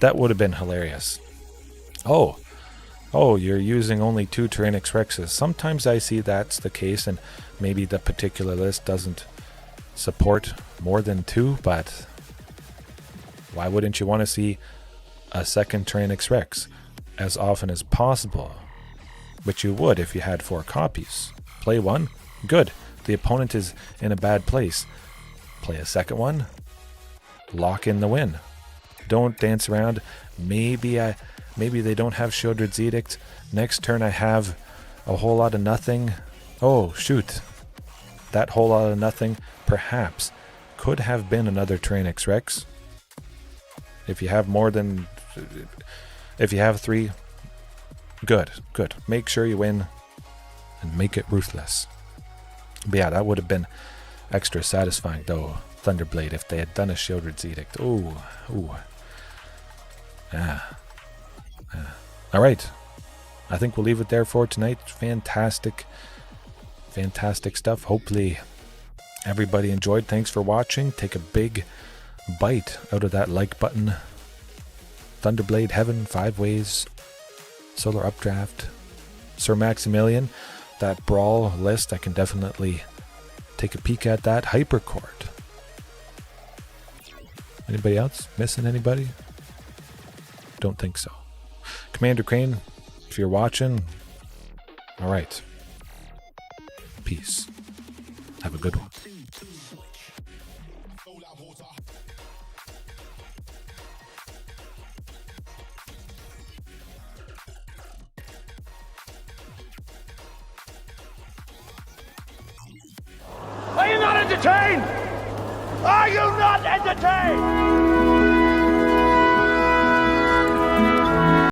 Speaker 1: That would have been hilarious. Oh, you're using only 2 Tyrranax Rexes. Sometimes I see that's the case, and maybe the particular list doesn't support more than 2, but why wouldn't you want to see a second Tyrranax Rex as often as possible? Which you would if you had 4 copies. Play one, good. The opponent is in a bad place. Play a second one, lock in the win. Don't dance around. Maybe they don't have Shieldred's Edict. Next turn I have a whole lot of nothing. Oh, shoot. That whole lot of nothing perhaps could have been another Tyrranax Rex. If you have if you have 3, good. Make sure you win and make it ruthless. But yeah, that would have been extra satisfying though, Thunderblade, if they had done a Shieldred's Edict. Ooh. Alright. I think we'll leave it there for tonight. Fantastic stuff. Hopefully everybody enjoyed. Thanks for watching. Take a big bite out of that like button. Thunderblade Heaven, 5 ways. Solar Updraft. Sir Maximilian. That Brawl list, I can definitely take a peek at that. Hypercourt. Anybody else? Missing anybody? Don't think so. Commander Crane, if you're watching, alright. Peace. Have a good one.
Speaker 2: Are you not entertained? Are you not entertained?